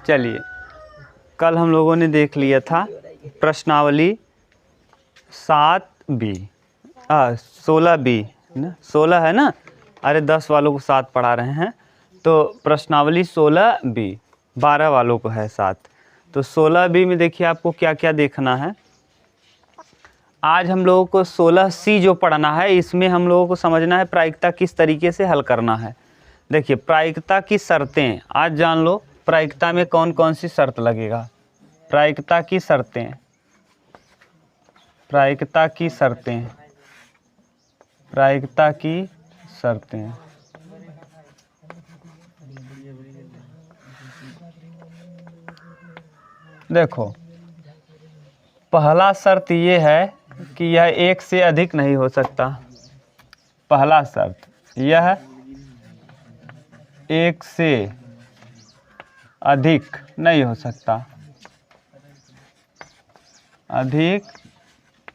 चलिए, कल हम लोगों ने देख लिया था प्रश्नावली 7B 16B ना, 16 है ना, अरे 10 वालों को 7 पढ़ा रहे हैं, तो प्रश्नावली 16B 12 वालों को है 7। तो 16B में देखिए आपको क्या क्या देखना है। आज हम लोगों को 16C जो पढ़ना है, इसमें हम लोगों को समझना है प्रायिकता किस तरीके से हल करना है। देखिए, प्रायिकता की शर्तें आज जान लो। प्रायिकता में कौन कौन सी शर्त लगेगा। प्रायिकता की शर्तें, प्रायिकता की शर्तें, प्रायिकता की शर्तें। देखो, पहला शर्त ये है कि यह एक से अधिक नहीं हो सकता। पहला शर्त यह एक से अधिक नहीं हो सकता, अधिक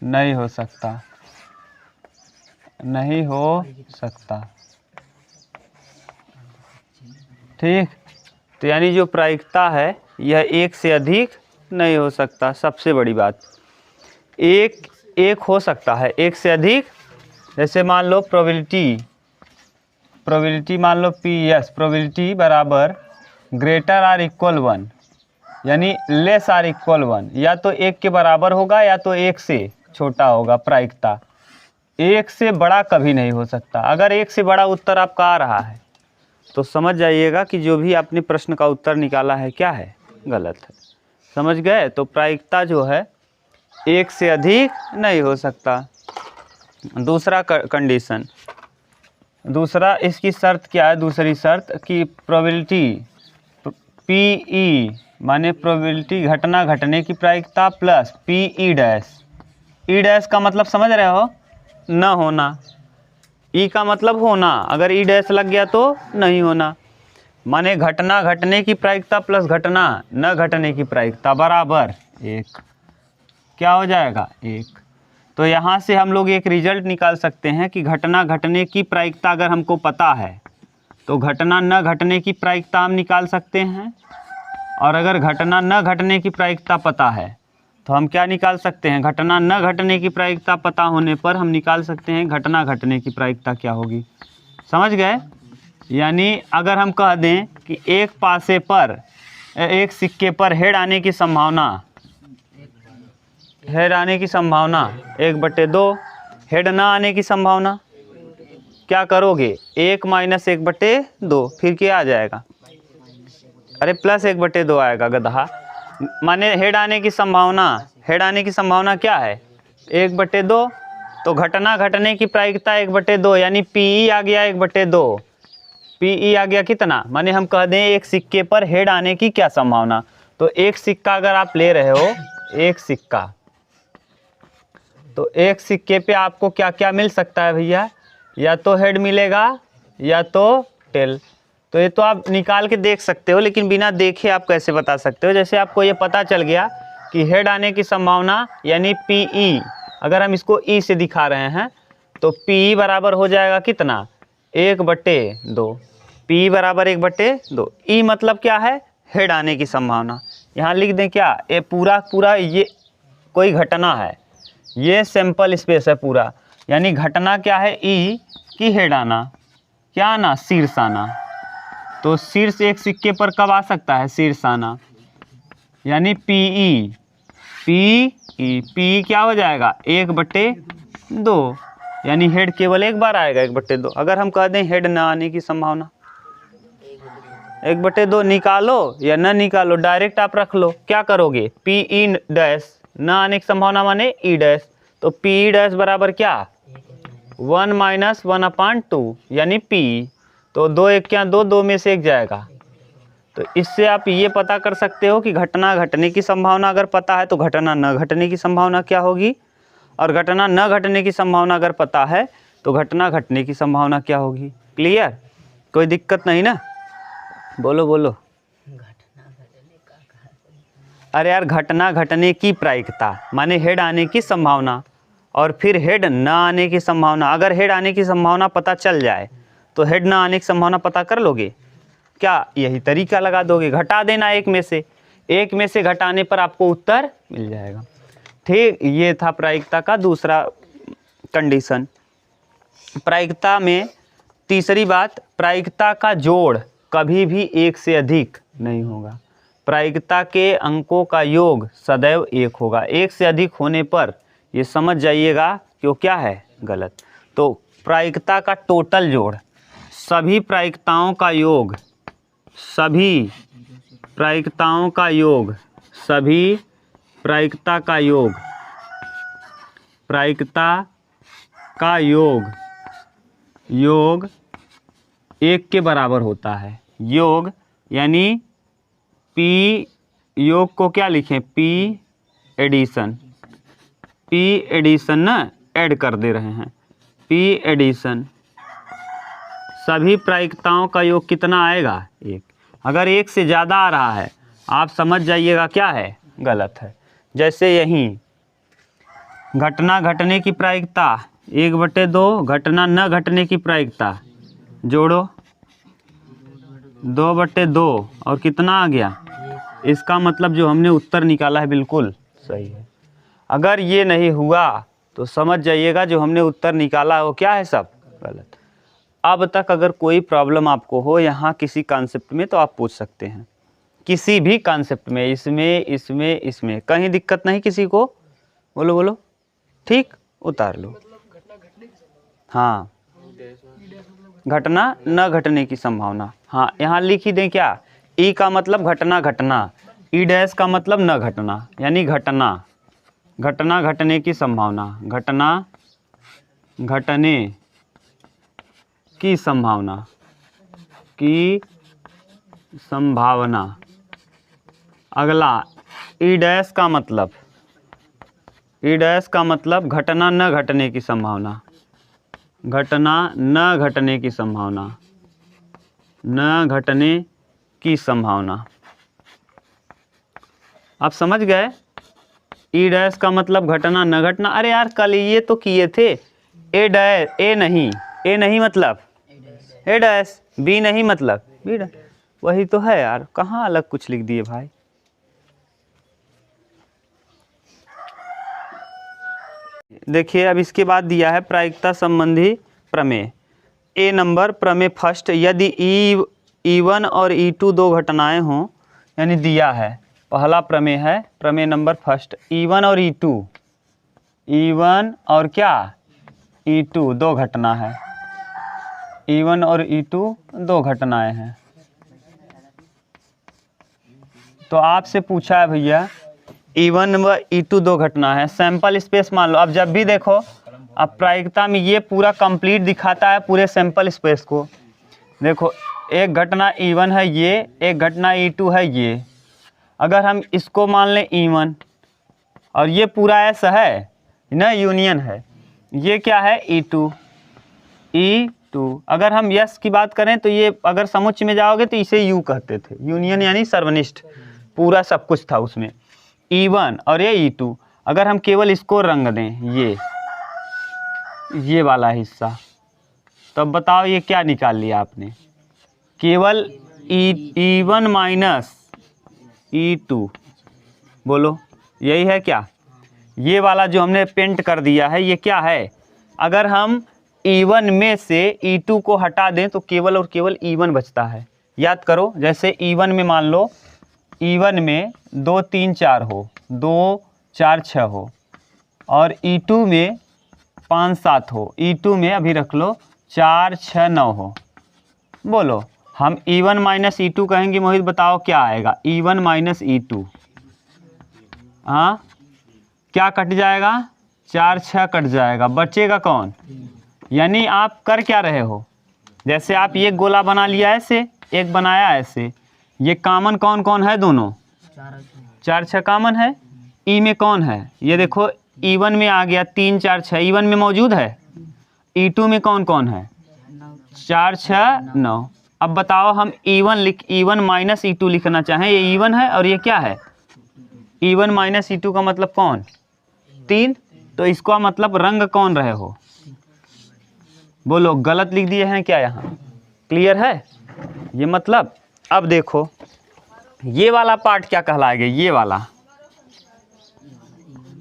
नहीं हो सकता, नहीं हो सकता। ठीक, तो यानी जो प्रायिकता है यह एक से अधिक नहीं हो सकता। सबसे बड़ी बात, एक हो सकता है, एक से अधिक। जैसे मान लो प्रोबेबिलिटी मान लो PS, प्रोबेबिलिटी बराबर ग्रेटर आर इक्वल 1, यानी लेस आर इक्वल 1, या तो 1 के बराबर होगा या तो 1 से छोटा होगा। प्रायिकता 1 से बड़ा कभी नहीं हो सकता। अगर 1 से बड़ा उत्तर आपका आ रहा है तो समझ जाइएगा कि जो भी आपने प्रश्न का उत्तर निकाला है क्या है, गलत है। समझ गए। तो प्रायिकता जो है 1 से अधिक नहीं हो सकता। दूसरा कंडीशन, दूसरा इसकी शर्त क्या है, दूसरी शर्त कि प्रोबेबिलिटी PE माने प्रोबेबिलिटी घटना घटने की प्रायिकता प्लस PE डैश। ई डैश का मतलब समझ रहे हो, न होना। ई का मतलब होना, अगर ई डैश लग गया तो नहीं होना। माने घटना घटने की प्रायिकता प्लस घटना न घटने की प्रायिकता बराबर 1। क्या हो जाएगा, 1। तो यहाँ से हम लोग एक रिजल्ट निकाल सकते हैं कि घटना घटने की प्रायिकता अगर हमको पता है तो घटना न घटने की प्रायिकता हम निकाल सकते हैं, और अगर घटना न घटने की प्रायिकता पता है तो हम क्या निकाल सकते हैं, घटना न घटने की प्रायिकता पता होने पर हम निकाल सकते हैं घटना घटने की प्रायिकता क्या होगी। समझ गए। यानी अगर हम कह दें कि एक पासे पर, एक सिक्के पर हेड आने की संभावना, हेड आने की संभावना 1/2, हेड ना आने की संभावना, क्या करोगे 1 - 1/2, फिर क्या आ जाएगा, अरे प्लस 1/2 आएगा गधा। माने हेड आने की संभावना, हेड आने की संभावना क्या है 1/2, तो घटना घटने की प्रायिकता 1/2, यानी PE आ गया 1/2। PE आ गया कितना, माने हम कह दें एक सिक्के पर हेड आने की क्या संभावना। तो एक सिक्का अगर आप ले रहे हो, एक सिक्का, तो एक सिक्के पे आपको क्या क्या मिल सकता है भैया, या तो हेड मिलेगा या तो टेल। तो ये तो आप निकाल के देख सकते हो, लेकिन बिना देखे आप कैसे बता सकते हो। जैसे आपको ये पता चल गया कि हेड आने की संभावना यानी PE, अगर हम इसको E से दिखा रहे हैं तो PE बराबर हो जाएगा कितना 1/2। PE बराबर 1/2। E मतलब क्या है, हेड आने की संभावना। यहाँ लिख दें क्या, ये पूरा ये कोई घटना है, ये सैंपल स्पेस है पूरा, यानी घटना क्या है E की हेड आना, क्या आना, शीर्ष आना। तो शीर्ष एक सिक्के पर कब आ सकता है, शीर्ष आना, यानी PE क्या हो जाएगा 1/2, यानी हेड केवल एक बार आएगा 1/2। अगर हम कह दें हेड न आने की संभावना 1/2, निकालो या न निकालो, डायरेक्ट आप रख लो। क्या करोगे, PE डैश, न आने की संभावना माने E डैश, तो PE डैश बराबर क्या 1 - 1/2, यानी PE। तो 2 1 क्या 2, 2 में से 1 जाएगा। तो इससे आप ये पता कर सकते हो कि घटना घटने की संभावना अगर पता है तो घटना न घटने की संभावना क्या होगी, और घटना न घटने की संभावना अगर पता है तो घटना घटने की संभावना क्या होगी। क्लियर, कोई दिक्कत नहीं ना, बोलो बोलो। अरे यार, घटना घटने की प्रायिकता माने हेड आने की संभावना, और फिर हेड न आने की संभावना। अगर हेड आने की संभावना पता चल जाए तो हेड न आने की संभावना पता कर लोगे। क्या यही तरीका लगा दोगे, घटा देना एक में से घटाने पर आपको उत्तर मिल जाएगा। ठीक, ये था प्रायिकता का दूसरा कंडीशन। प्रायिकता में तीसरी बात, प्रायिकता का जोड़ कभी भी एक से अधिक नहीं होगा। प्रायिकता के अंकों का योग सदैव एक होगा। एक से अधिक होने पर ये समझ जाइएगा कि वो क्या है, गलत। तो प्रायिकता का टोटल जोड़, सभी प्रायिकताओं का योग, सभी प्रायिकताओं का योग, सभी प्रायिकता का योग, प्रायिकता का योग एक के बराबर होता है। योग यानी पी, योग को क्या लिखें, पी एडिशन ना, ऐड कर दे रहे हैं, पी एडिशन। सभी प्रायिकताओं का योग कितना आएगा, एक। अगर एक से ज़्यादा आ रहा है आप समझ जाइएगा क्या है, गलत है। जैसे यहीं घटना घटने की प्रायिकता 1/2, घटना न घटने की प्रायिकता जोड़ो 2/2 और कितना आ गया, इसका मतलब जो हमने उत्तर निकाला है बिल्कुल सही है। अगर ये नहीं हुआ तो समझ जाइएगा जो हमने उत्तर निकाला है वो क्या है, सब गलत। अब तक अगर कोई प्रॉब्लम आपको हो यहाँ किसी कॉन्सेप्ट में तो आप पूछ सकते हैं, किसी भी कॉन्सेप्ट में, इसमें कहीं दिक्कत नहीं किसी को, बोलो ठीक, उतार लो। हाँ, घटना न घटने की संभावना, हाँ यहाँ लिख ही दें क्या, ई का मतलब घटना, ई डैश का मतलब न घटना, यानी घटना घटने की संभावना, घटना घटने की संभावना। अगला ई डैश का मतलब घटना न घटने की संभावना, घटना न घटने की संभावना, न घटने की संभावना। आप समझ गए, ई डैश का मतलब घटना न घटना। अरे यार कल ये तो किए थे, ए नहीं मतलब ए डैश, बी नहीं मतलब बी डैश, वही तो है यार, कहाँ अलग कुछ लिख दिए भाई। देखिए अब इसके बाद दिया है प्रायिकता संबंधी प्रमेय। ए नंबर प्रमेय फर्स्ट, यदि E1 और E2 दो घटनाएं हों, यानी दिया है, पहला प्रमेय है प्रमेय नंबर फर्स्ट, E1 और E2 दो घटना है, E1 और E2 दो घटनाएं हैं। तो आपसे पूछा है भैया E1 व E2 दो घटना है, सैंपल स्पेस मान लो। अब जब भी देखो, अब प्रायिकता में ये पूरा कंप्लीट दिखाता है पूरे सैंपल स्पेस को। देखो एक घटना E1 है ये, एक घटना E2 है ये। अगर हम इसको मान लें E1 और ये पूरा ऐसा है ना, यूनियन है, ये क्या है E2। अगर हम यस की बात करें तो ये अगर समुच्चय में जाओगे तो इसे यू कहते थे, यूनियन यानी सर्वनिष्ठ, पूरा सब कुछ था उसमें। E1 और ये E2, अगर हम केवल इसको रंग दें, ये वाला हिस्सा, तब बताओ ये क्या निकाल लिया आपने, केवल E1 माइनस E2, बोलो यही है क्या। ये वाला जो हमने पेंट कर दिया है ये क्या है, अगर हम E1 में से E2 को हटा दें तो केवल और केवल E1 बचता है। याद करो, जैसे E1 में मान लो, E1 में 2 3 4 हो, 2 4 6 हो, और E2 में 5 7 हो, E2 में अभी रख लो 4 6 9 हो। बोलो हम E1 माइनस E2 कहेंगे, मोहित बताओ क्या आएगा, E1 माइनस E2, हाँ क्या कट जाएगा, 4 6 कट जाएगा, बचेगा कौन। यानी आप कर क्या रहे हो, जैसे आप ये गोला बना लिया ऐसे, एक बनाया ऐसे, ये कॉमन कौन कौन है, दोनों 4 6 कॉमन है। ई में कौन है, ये देखो E1 में आ गया 3 4 6, E1 में मौजूद है। E2 में कौन कौन है, 4 6 9। अब बताओ हम E1 माइनस E2 लिखना चाहें, ये E1 है और ये क्या है, E1 माइनस E2 का मतलब कौन, 3। तो इसका मतलब रंग कौन रहे हो, बोलो गलत लिख दिए हैं क्या, यहाँ क्लियर है ये मतलब। अब देखो ये वाला पार्ट क्या कहलाएगा, ये वाला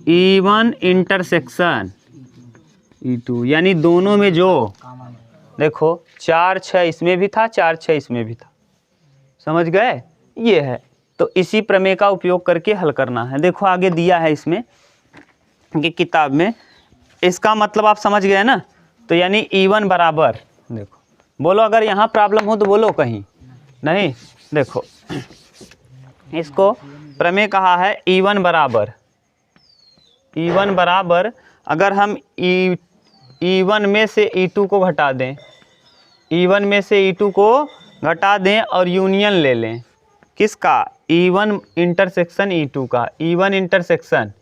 E1 इंटरसेक्शन E2, यानी दोनों में जो देखो 4 6 इसमें भी था, 4 6 इसमें भी था, समझ गए, ये है। तो इसी प्रमेय का उपयोग करके हल करना है। देखो आगे दिया है इसमें कि किताब में, इसका मतलब आप समझ गए ना। तो यानी E1 बराबर, देखो बोलो अगर यहाँ प्रॉब्लम हो तो बोलो, कहीं नहीं। देखो इसको प्रमेय कहा है E1 बराबर अगर हम E1 में से E2 को घटा दें, E1 में से E2 को घटा दें और यूनियन ले लें किसका, E1 इंटरसेक्शन E2 का, E1 इंटरसेक्शन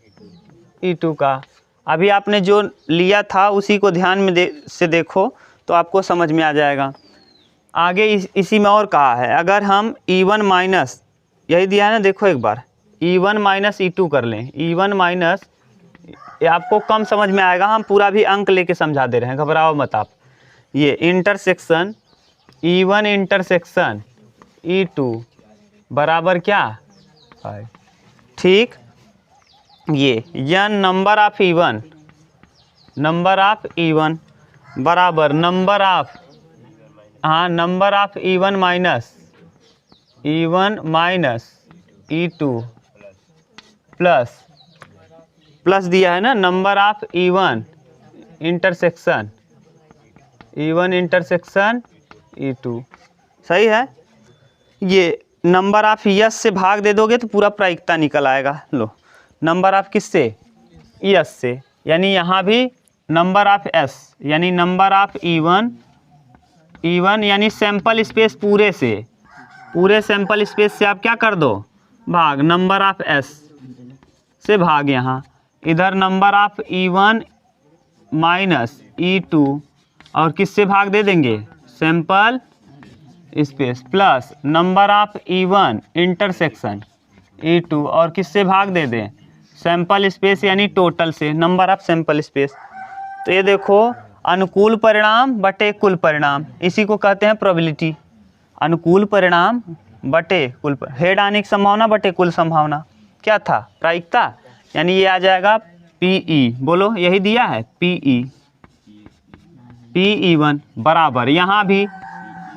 E2 का। अभी आपने जो लिया था उसी को ध्यान में से देखो तो आपको समझ में आ जाएगा। आगे इसी में और कहा है अगर हम E1 माइनस, यही दिया है ना, देखो एक बार E1 माइनस E2 कर लें, E1 माइनस, ये आपको कम समझ में आएगा, हम पूरा भी अंक लेके समझा दे रहे हैं, घबराओ मत आप। ये इंटरसेक्शन E1 इंटरसेक्शन E2 बराबर क्या, ठीक। ये नंबर ऑफ E1 बराबर number of E1 minus E2 plus दिया है ना number of E1 intersection E2, सही है। ये नंबर ऑफ यस से भाग दे दोगे तो पूरा प्रायिकता निकल आएगा। लो नंबर ऑफ किससे, यस से, यानी यहाँ भी नंबर ऑफ एस, यानी नंबर ऑफ E1 यानी सैंपल स्पेस पूरे सैंपल स्पेस से आप क्या कर दो, भाग, नंबर ऑफ एस से भाग, यहाँ इधर number of E1 minus E2 और किससे भाग दे देंगे, sample space, plus number of E1 intersection E2 और किससे भाग दे दें, सैंपल स्पेस यानी टोटल से, नंबर ऑफ सैंपल स्पेस। तो ये देखो अनुकूल परिणाम बटे कुल परिणाम, इसी को कहते हैं प्रोबेबिलिटी। अनुकूल परिणाम बटे कुल, हेड आने की संभावना बटे कुल संभावना, क्या था, प्रायिकता, यानी ये आ जाएगा PE, बोलो यही दिया है PE1 बराबर, यहाँ भी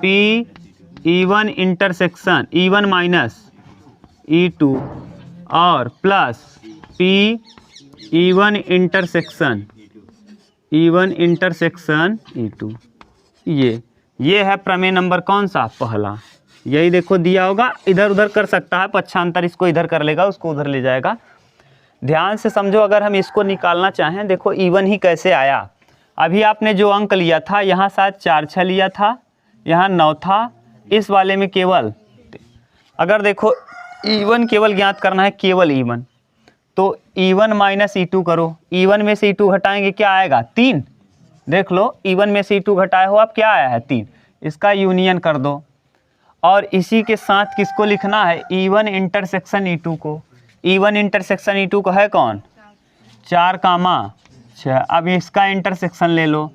PE1 intersection E1 minus E2 और प्लस PE1 इंटरसेक्शन E2। ये है प्रमेय नंबर कौन सा, पहला। यही देखो दिया होगा, इधर उधर कर सकता है, पक्षांतर इसको इधर कर लेगा, उसको उधर ले जाएगा। ध्यान से समझो, अगर हम इसको निकालना चाहें, देखो E1 ही कैसे आया। अभी आपने जो अंक लिया था, यहाँ शायद 4 6 लिया था, यहाँ 9 था, इस वाले में केवल, अगर देखो E1 केवल ज्ञात करना है, केवल E1, तो E1 माइनस E2 करो, E1 में से E2 घटाएंगे क्या आएगा, 3। देख लो E1 में से E2 घटाए हो आप, क्या आया है, 3। इसका यूनियन कर दो और इसी के साथ किसको लिखना है, E1 इंटरसेक्शन E2 को। E1 इंटरसेक्शन E2 को है कौन, 4, 6। अब इसका इंटरसेक्शन ले लो,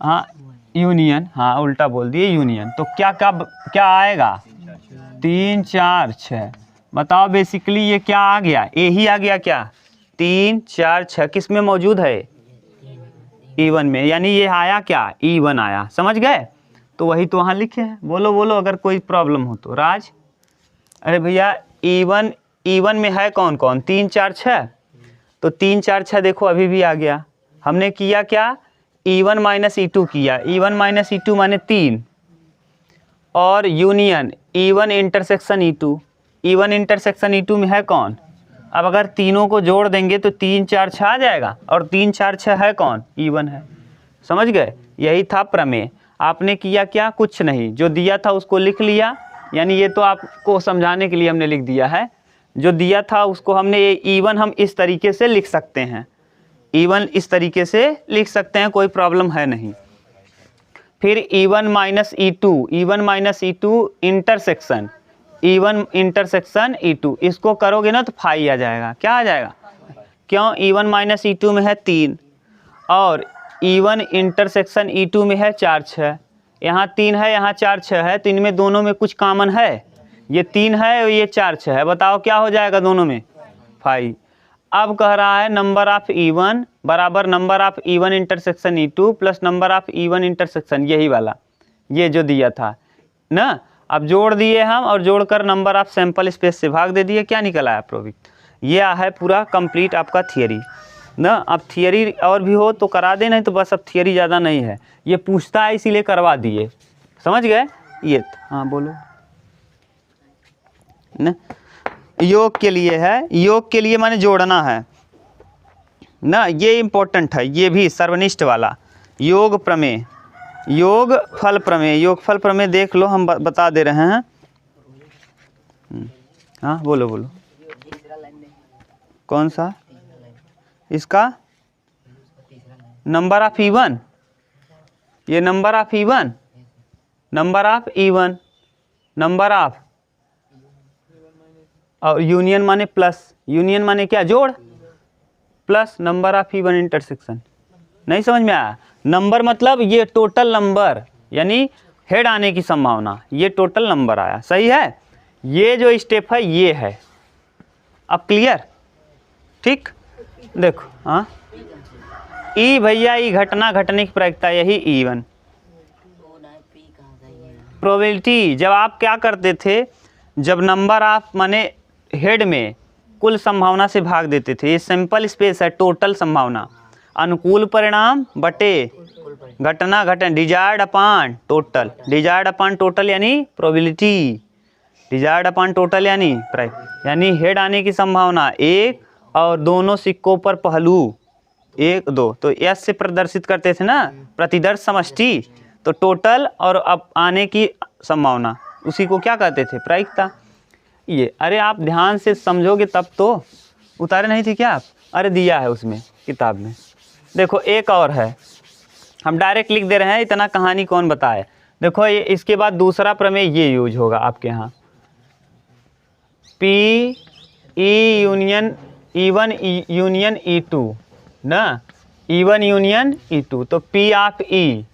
हाँ यूनियन, हाँ उल्टा बोल दिए, यूनियन। तो क्या आएगा, 3 4 6। बताओ बेसिकली ये क्या आ गया, ए ही आ गया क्या, 3 4 6 किस में मौजूद है, E1 में, यानी ये आया क्या, E1 आया, समझ गए। तो वही तो वहाँ लिखे हैं, बोलो अगर कोई प्रॉब्लम हो तो। राज, अरे भैया E1 में है कौन कौन, 3 4 6, तो 3 4 6 देखो अभी भी आ गया। हमने किया क्या, E1 माइनस E2 किया, E1 माइनस E2 माने 3, और union E1 intersection E1 intersection E2 में है कौन। अब अगर तीनों को जोड़ देंगे तो 3 4 6 आ जाएगा, और 3 4 6 है कौन, E1 है, समझ गए। यही था प्रमेय। आपने किया क्या, कुछ नहीं, जो दिया था उसको लिख लिया, यानी ये तो आपको समझाने के लिए हमने लिख दिया है, जो दिया था उसको हमने, E1 हम इस तरीके से लिख सकते हैं, E1 इस तरीके से लिख सकते हैं, कोई प्रॉब्लम है नहीं। फिर E1 minus E2 intersection E1 intersection E2, इसको करोगे ना तो फाई आ जाएगा, क्या आ जाएगा, क्यों, E1 माइनस E2 में है 3 और E1 इंटरसेक्शन E2 में है 4 6, यहाँ 3 है, यहाँ 4 6 है, तो इनमें दोनों में कुछ कॉमन है। ये 3 है और ये 4 6 है, बताओ क्या हो जाएगा दोनों में 5। अब कह रहा है नंबर ऑफ E1 बराबर number of E1 intersection E2 plus number of E1 intersection, यही वाला ये जो दिया था ना। अब जोड़ दिए हम और जोड़कर नंबर ऑफ सैंपल स्पेस से भाग दे दिए, क्या निकल आया प्रोडक्ट। ये है पूरा कंप्लीट आपका थियरी ना। अब थियरी और भी हो तो करा दे, नहीं तो बस अब थियरी ज़्यादा नहीं है, ये पूछता है इसीलिए करवा दिए, समझ गए। ये हाँ बोलो ना, योग के लिए है, योग के लिए माने जोड़ना है ना, ये इम्पोर्टेंट है। ये भी सर्वनिष्ठ वाला योग प्रमेय, योग फल प्रमेय, योग फल प्रमेय देख लो, हम बता दे रहे हैं। हाँ बोलो बोलो, कौन सा इसका नंबर ऑफ E1, ये number of E1, number of E1, number of और यूनियन माने प्लस, यूनियन माने क्या जोड़, plus number of E1 intersection. नहीं समझ में आया। नंबर मतलब ये टोटल नंबर, यानी हेड आने की संभावना, ये टोटल नंबर आया, सही है। ये जो स्टेप है ये है। अब क्लियर, ठीक। देखो हाँ, ई भैया ई घटना घटने की प्रायिकता, यही E1 प्रोबेबिलिटी। जब आप क्या करते थे, जब नंबर ऑफ माने हेड में कुल संभावना से भाग देते थे, ये सैंपल स्पेस है, टोटल संभावना, अनुकूल परिणाम बटे घटना घटन, डिजायर्ड अपान टोटल, डिजायर्ड अपान टोटल यानी प्रोबेबिलिटी, डिजायर्ड अपान टोटल यानी हेड आने की संभावना 1 और दोनों सिक्कों पर पहलू 1 2, तो एस से प्रदर्शित करते थे ना, प्रतिदर्श समष्टि, तो टोटल और अब आने की संभावना, उसी को क्या कहते थे, प्रायिकता। ये अरे आप ध्यान से समझोगे तब तो, उतारे नहीं थे क्या आप, अरे दिया है उसमें किताब में। देखो एक और है, हम डायरेक्ट लिख दे रहे हैं, इतना कहानी कौन बताए। देखो ये इसके बाद दूसरा प्रमेय ये यूज होगा आपके यहाँ, P E union E1 union E2 ना, E1 यूनियन E2, तो P ऑफ E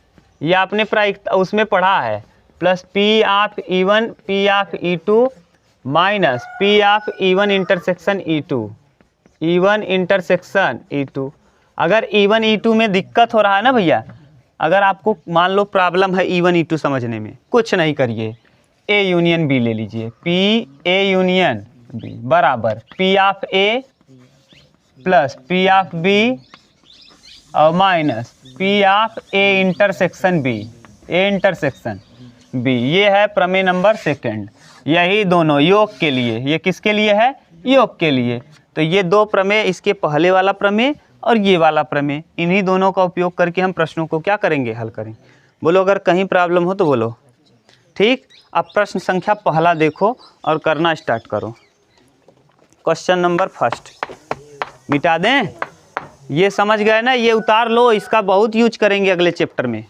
ये आपने प्रायिकता उसमें पढ़ा है, plus P of E1 P of E2 minus P of E1 intersection E2, E1 intersection E2। अगर E1 E2 में दिक्कत हो रहा है ना भैया, अगर आपको मान लो प्रॉब्लम है E1 E2 समझने में, कुछ नहीं करिए, A यूनियन B ले लीजिए, P A यूनियन B बराबर P of A plus P of B और minus P of A intersection B, A intersection B। ये है प्रमेय नंबर सेकंड। यही दोनों योग के लिए, ये किसके लिए है, योग के लिए। तो ये दो प्रमेय, इसके पहले वाला प्रमेय और ये वाला प्रमेय, इन्हीं दोनों का उपयोग करके हम प्रश्नों को क्या करेंगे, हल करेंगे। बोलो अगर कहीं प्रॉब्लम हो तो बोलो, ठीक। अब प्रश्न संख्या पहला देखो और करना स्टार्ट करो। क्वेश्चन नंबर फर्स्ट मिटा दें, ये समझ गए ना, ये उतार लो, इसका बहुत यूज करेंगे अगले चैप्टर में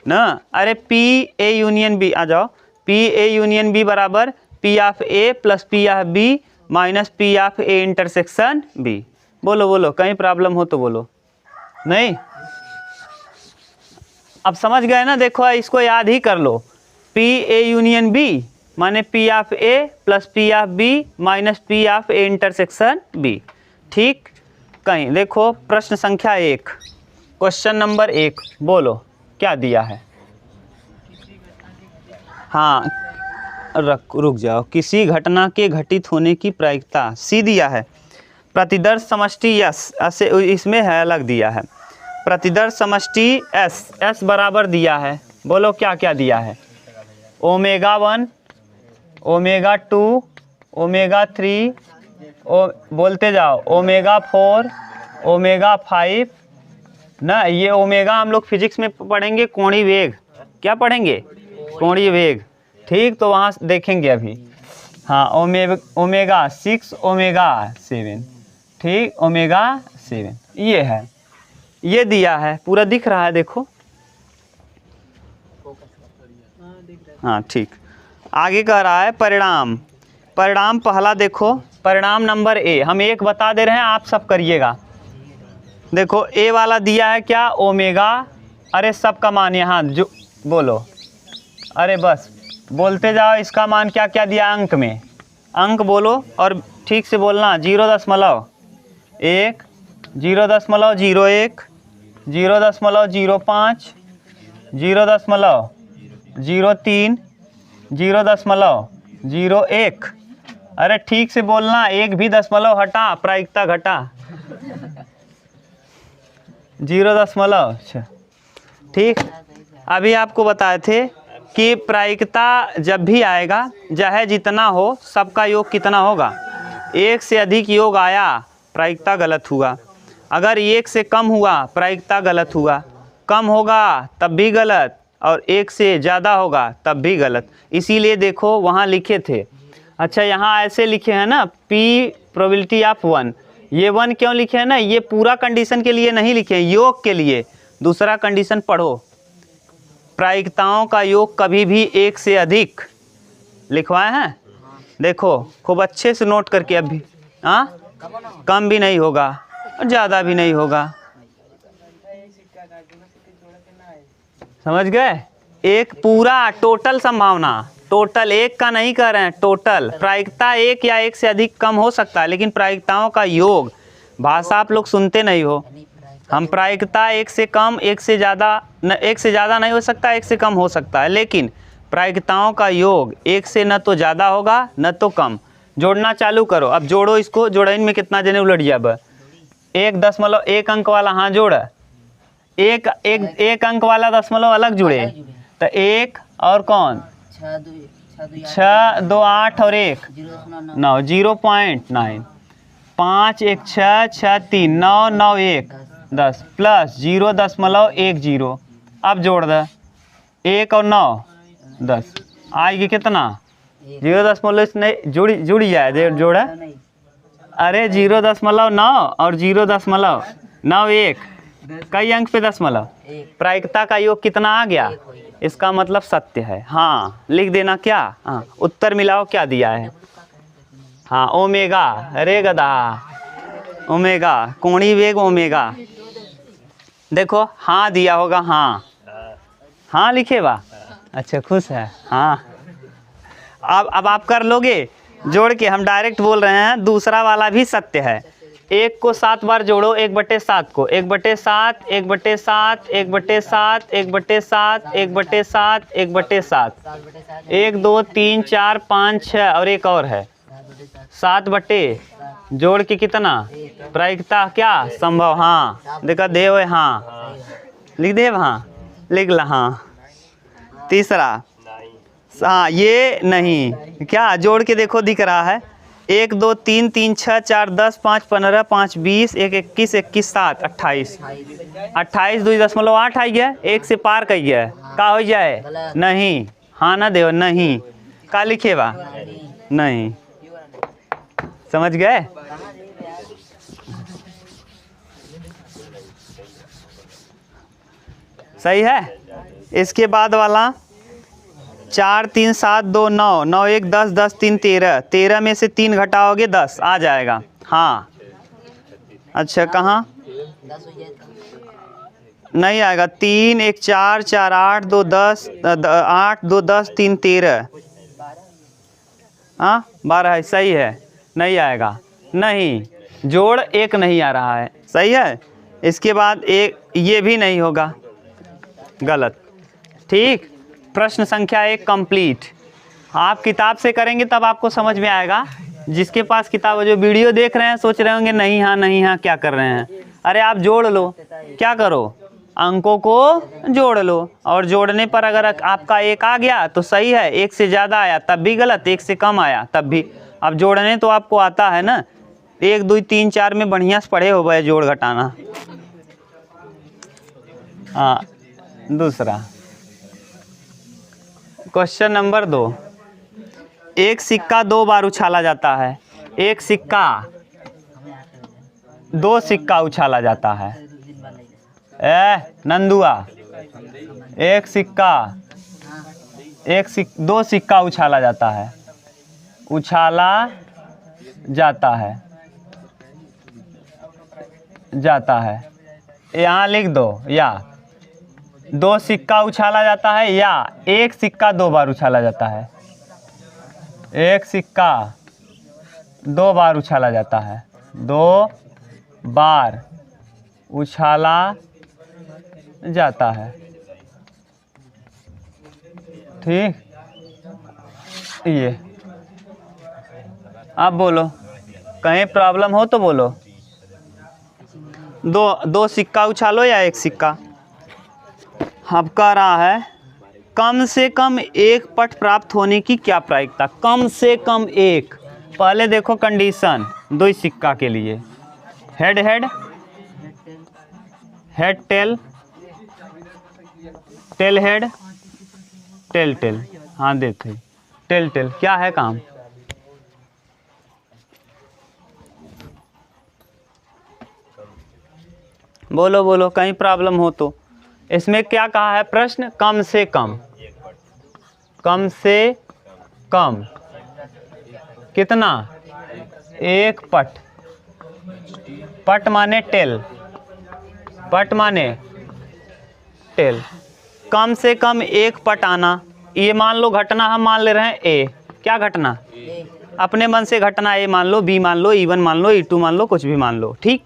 ना। अरे P A यूनियन B, आ जाओ, P A यूनियन B बराबर P of A plus P of B minus P of A intersection B। बोलो बोलो, कहीं प्रॉब्लम हो तो बोलो, नहीं। अब समझ गए ना, देखो इसको याद ही कर लो, P A यूनियन B माने P of A plus P of B minus P of A intersection B, ठीक। कहीं देखो प्रश्न संख्या 1, क्वेश्चन नंबर 1, बोलो क्या दिया है। हाँ रुक जाओ, किसी घटना के घटित होने की प्रायिकता C दिया है, प्रतिदर्श समष्टि यस, ऐसे इसमें है अलग दिया है, प्रतिदर्श समष्टि S बराबर दिया है। बोलो क्या क्या दिया है, ओमेगा 1 ओमेगा 2 ओमेगा 3 बोलते जाओ, ओमेगा 4 ओमेगा 5 ना। ये ओमेगा हम लोग फिजिक्स में पढ़ेंगे, कोणीय वेग, क्या पढ़ेंगे, कोणीय वेग, ठीक। तो वहाँ देखेंगे अभी, हाँ ओमेगा 6 ओमेगा 7, ठीक, ओमेगा 7 ये है, ये दिया है, पूरा दिख रहा है देखो, हाँ ठीक। आगे कह रहा है परिणाम, परिणाम पहला देखो, परिणाम नंबर A, हम एक बता दे रहे हैं, आप सब करिएगा। देखो A वाला दिया है क्या, ओमेगा, अरे सब का मान यहाँ जो बोलो अरे बस बोलते जाओ, इसका मान क्या क्या दिया अंक में, अंक बोलो और ठीक से बोलना। 0.1, 0.01, 0.05, 0.03, 0.01। अरे ठीक से बोलना, एक भी दशमलव हटा, प्रायिकता घटा। 0., ठीक। अभी आपको बताए थे कि प्रायिकता जब भी आएगा, चाहे जितना हो, सबका योग कितना होगा। एक से अधिक योग आया, प्रायिकता गलत हुआ। अगर एक से कम हुआ, प्रायिकता गलत हुआ। कम होगा तब भी गलत, और एक से ज़्यादा होगा तब भी गलत। इसीलिए देखो वहाँ लिखे थे। अच्छा, यहाँ ऐसे लिखे हैं ना, P प्रोबेबिलिटी ऑफ 1। ये 1 क्यों लिखे हैं ना, ये पूरा कंडीशन के लिए नहीं लिखे, योग के लिए। दूसरा कंडीशन पढ़ो, प्रायिकताओं का योग कभी भी एक से अधिक लिखवाए हैं। देखो खूब अच्छे से नोट करके, अभी हाँ, कम भी नहीं होगा और ज़्यादा भी नहीं होगा। समझ गए। एक पूरा टोटल संभावना, टोटल, एक का नहीं कर रहे हैं, टोटल प्रायिकता एक या एक से अधिक कम हो सकता है, लेकिन प्रायिकताओं का योग, भाषा आप लोग सुनते नहीं हो। हम प्रायिकता एक से कम, एक से ज़्यादा, एक से ज़्यादा नहीं हो सकता, एक से कम हो सकता है, लेकिन प्रायिकताओं का योग एक से न तो ज़्यादा होगा न तो कम। जोड़ना चालू करो, अब जोड़ो इसको। जोड़इन में कितना जने उलट जब 1.1 अंक वाला, हाँ जोड़, एक अंक वाला दशमलव अलग जुड़े, तो एक और कौन, 6, 2, 8 और 1 9, 0.9, 5, 1, 6, 6, 3, 9, 9, 1 10 प्लस 0.10। अब जोड़ दे, 1 और 9 10, आएगी कितना, 0.9 नहीं जुड़ जाए, जोड़ा। अरे 0.9 और 0.91, कई अंक पे दशमलव, प्रायिकता का योग कितना आ गया, इसका मतलब सत्य है। हाँ लिख देना क्या, हाँ उत्तर मिलाओ क्या दिया है। हाँ ओमेगा, अरे गधा, ओमेगा कोणीय वेग ओमेगा। देखो हाँ दिया होगा, हाँ हाँ लिखे बा, अच्छा खुश है। हाँ अब आप कर लोगे जोड़ के, हम डायरेक्ट बोल रहे हैं, दूसरा वाला भी सत्य है। 1 को 7 बार जोड़ो, 1/7 को, 1/7, 1/7, 1/7, 1/7, 1/7, 1/7, 1, 2, 3, 4, 5, 6 और एक और है 7 बटे, जोड़ के कितना, प्रायिकता क्या, संभव। हाँ देखा देव है, हाँ लिख दे, हाँ लिख ला। हाँ तीसरा, हाँ ये नहीं, क्या जोड़ के देखो दिख रहा है, 1, 2, 3, 3, 6, 4, 10, 5, 15, 5, 20, 1, 21, 21, 7, 28, 28 2.8 आ गया, 1 से पार कर गया, का हो जाए, नहीं। हाँ ना देव, नहीं, का लिखे बा, नहीं। समझ गए। सही है। इसके बाद वाला 4, 3, 7, 2, 9, 9, 1, 10, 10, 3, 13, 13 में से 3 घटाओगे 10 आ जाएगा। हाँ अच्छा कहाँ नहीं आएगा, 3, 1, 4, 4, 8, 2, 10, 8, 2, 10, 3, 13, हाँ 12 है, सही है, नहीं आएगा, नहीं, जोड़ 1 नहीं आ रहा है, सही है। इसके बाद एक ये भी नहीं होगा, गलत, ठीक। प्रश्न संख्या 1 कंप्लीट। आप किताब से करेंगे तब आपको समझ में आएगा। जिसके पास किताब, जो वीडियो देख रहे हैं सोच रहे होंगे नहीं हाँ नहीं हाँ क्या कर रहे हैं, अरे आप जोड़ लो, क्या करो, अंकों को जोड़ लो, और जोड़ने पर अगर आपका 1 आ गया तो सही है, 1 से ज़्यादा आया तब भी गलत, 1 से कम आया तब भी। अब जोड़ने तो आपको आता है ना, 1, 2, 3, 4 में बढ़िया से पढ़े हो गए जोड़ घटाना। हाँ दूसरा क्वेश्चन नंबर 2, एक सिक्का 2 बार उछाला जाता है, एक सिक्का 2 सिक्का उछाला जाता है, नंदुआ, एक सिक्का 2 सिक्का उछाला जाता है, उछाला जाता है, यहाँ लिख दो, या दो सिक्का उछाला जाता है या एक सिक्का 2 बार उछाला जाता है? एक सिक्का 2 बार उछाला जाता है, 2 बार उछाला जाता है। ठीक, ये आप बोलो, कहीं प्रॉब्लम हो तो बोलो। दो सिक्का उछालो या एक सिक्का? अब कह रहा है कम से कम एक पट प्राप्त होने की क्या प्रायिकता? कम से कम एक। पहले देखो कंडीशन दो सिक्का के लिए, head head, head tail, tail head, tail tail. हाँ देते टेल टेल क्या है काम? बोलो बोलो, कहीं प्रॉब्लम हो तो। इसमें क्या कहा है प्रश्न? कम से कम, कम से कम कितना? एक पट। पट माने टेल, पट माने टेल। कम से कम एक पट आना। ये मान लो घटना हम मान ले रहे हैं ए। क्या घटना? अपने मन से घटना ए मान लो, बी मान लो, E1 मान लो, E2 मान लो, कुछ भी मान लो। ठीक,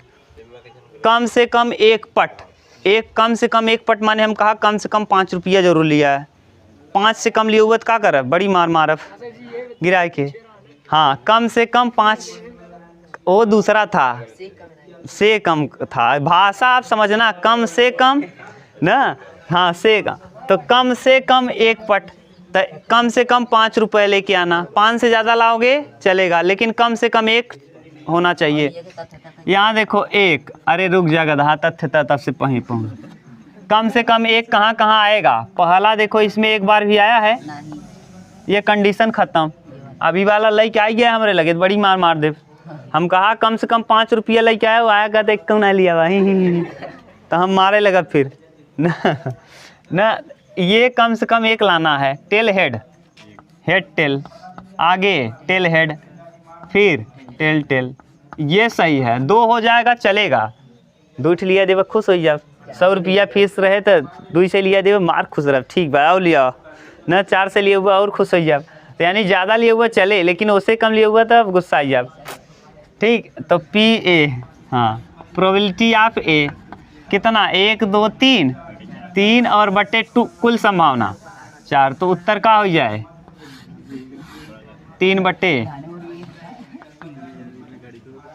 कम से कम एक पट, एक कम से कम एक पट माने हम कहा कम से कम 5 रुपया जरूर लिया है। 5 से कम लिए हुआ तो क्या कर बड़ी मार मारफ गिरा के। हाँ, कम से कम 5, वो दूसरा था, से कम था। भाषा आप समझना, कम से कम ना, हाँ से कम। तो कम से कम एक पट, तो कम से कम 5 रुपये लेके आना। 5 से ज़्यादा लाओगे चलेगा, लेकिन कम से कम एक होना चाहिए। यहाँ देखो एक, अरे रुक जा गधा, तथ्य तब से पहीं पहुँच। कम से कम एक कहाँ कहाँ आएगा? पहला देखो इसमें एक बार भी आया है, ये कंडीशन ख़त्म। अभी वाला लेके आ गया हमारे लगे, बड़ी मार मार दे। हम कहा कम से कम 5 रुपया लेके आए, वो आएगा तो एक क्यों ना लिया भाई, तो हम मारे लगा फिर ना। ये कम से कम एक लाना है। टेल हेड, हेड टेल, आगे टेल हेड, फिर टेल टेल। ये सही है, 2 हो जाएगा चलेगा। 2 लिया देव खुश हो जाओ। 100 रुपया फीस रहे तो 2 से लिया देव मार खुश रह। ठीक बा, और लिया न 4 से लिए हुआ और खुश हो जाओ। तो यानी ज़्यादा लिए हुआ चले, लेकिन उससे कम लिए हुआ तब गुस्सा आ जाओ। ठीक, तो पी ए, हाँ प्रोबेबिलिटी ऑफ ए कितना? 1 2 3, 3 और बटे 2, कुल संभावना 4। तो उत्तर का हो जाए 3 बटे।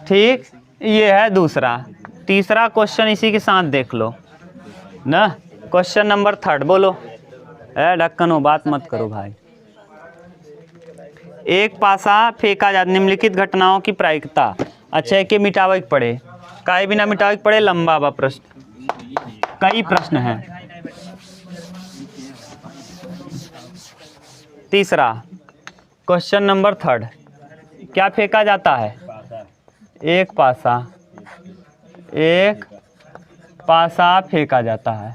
ठीक, ये है दूसरा। तीसरा क्वेश्चन इसी के साथ देख लो ना, क्वेश्चन नंबर 3 बोलो। ढक्कनो बात मत करो भाई। एक पासा फेंका जा, निम्नलिखित घटनाओं की प्रायिकता। अच्छा है कि मिटावे के पड़े, काहे बिना मिटावे के पड़े? लंबा बा प्रश्न, कई प्रश्न हैं। तीसरा क्वेश्चन नंबर 3, क्या फेंका जाता है? एक पासा, एक पासा फेंका जाता है,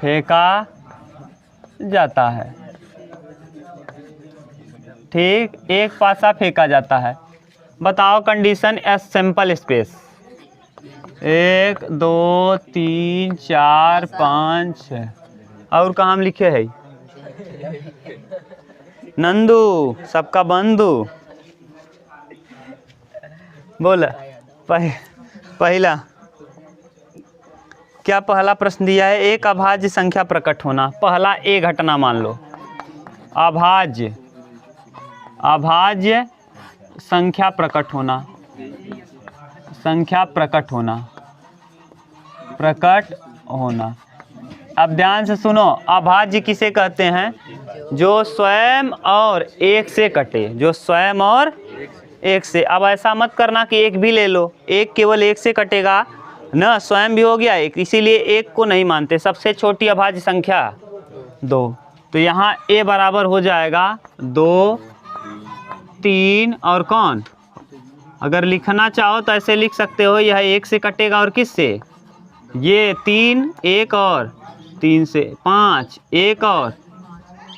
फेंका जाता है। ठीक, एक पासा फेंका जाता है। बताओ कंडीशन एस सैंपल स्पेस। 1 2 3 4 5 6 और कहाँ हम लिखे है? नंदू सबका बंधु। बोल पहला क्या? पहला प्रश्न दिया है एक अभाज्य संख्या प्रकट होना। पहला ए घटना मान लो, अभाज्य, अभाज्य संख्या प्रकट होना, संख्या प्रकट होना, प्रकट होना। अब ध्यान से सुनो, अभाज्य किसे कहते हैं? जो स्वयं और एक से कटे, जो स्वयं और एक से। अब ऐसा मत करना कि एक भी ले लो, एक केवल एक से कटेगा न, स्वयं भी हो गया एक, इसीलिए एक को नहीं मानते। सबसे छोटी अभाज्य संख्या 2, तो यहाँ ए बराबर हो जाएगा 2 3 और कौन? अगर लिखना चाहो तो ऐसे लिख सकते हो, यह एक से कटेगा और किस से? ये 3 1 और 3 से, 5 1 और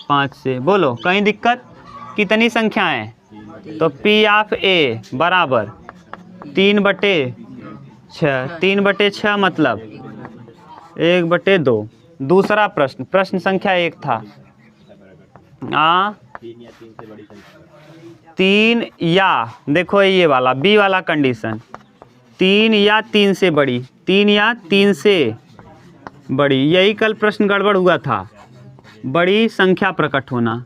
5 से। बोलो कहीं दिक्कत? कितनी संख्याएं? तो पी ऑफ ए बराबर 3/6। 3/6 मतलब 1/2। दूसरा प्रश्न, प्रश्न संख्या 1 था 3 या, देखो ये वाला बी वाला कंडीशन, 3 या 3 से बड़ी, 3 या 3 से बड़ी, यही कल प्रश्न गड़बड़ हुआ था। बड़ी संख्या प्रकट होना,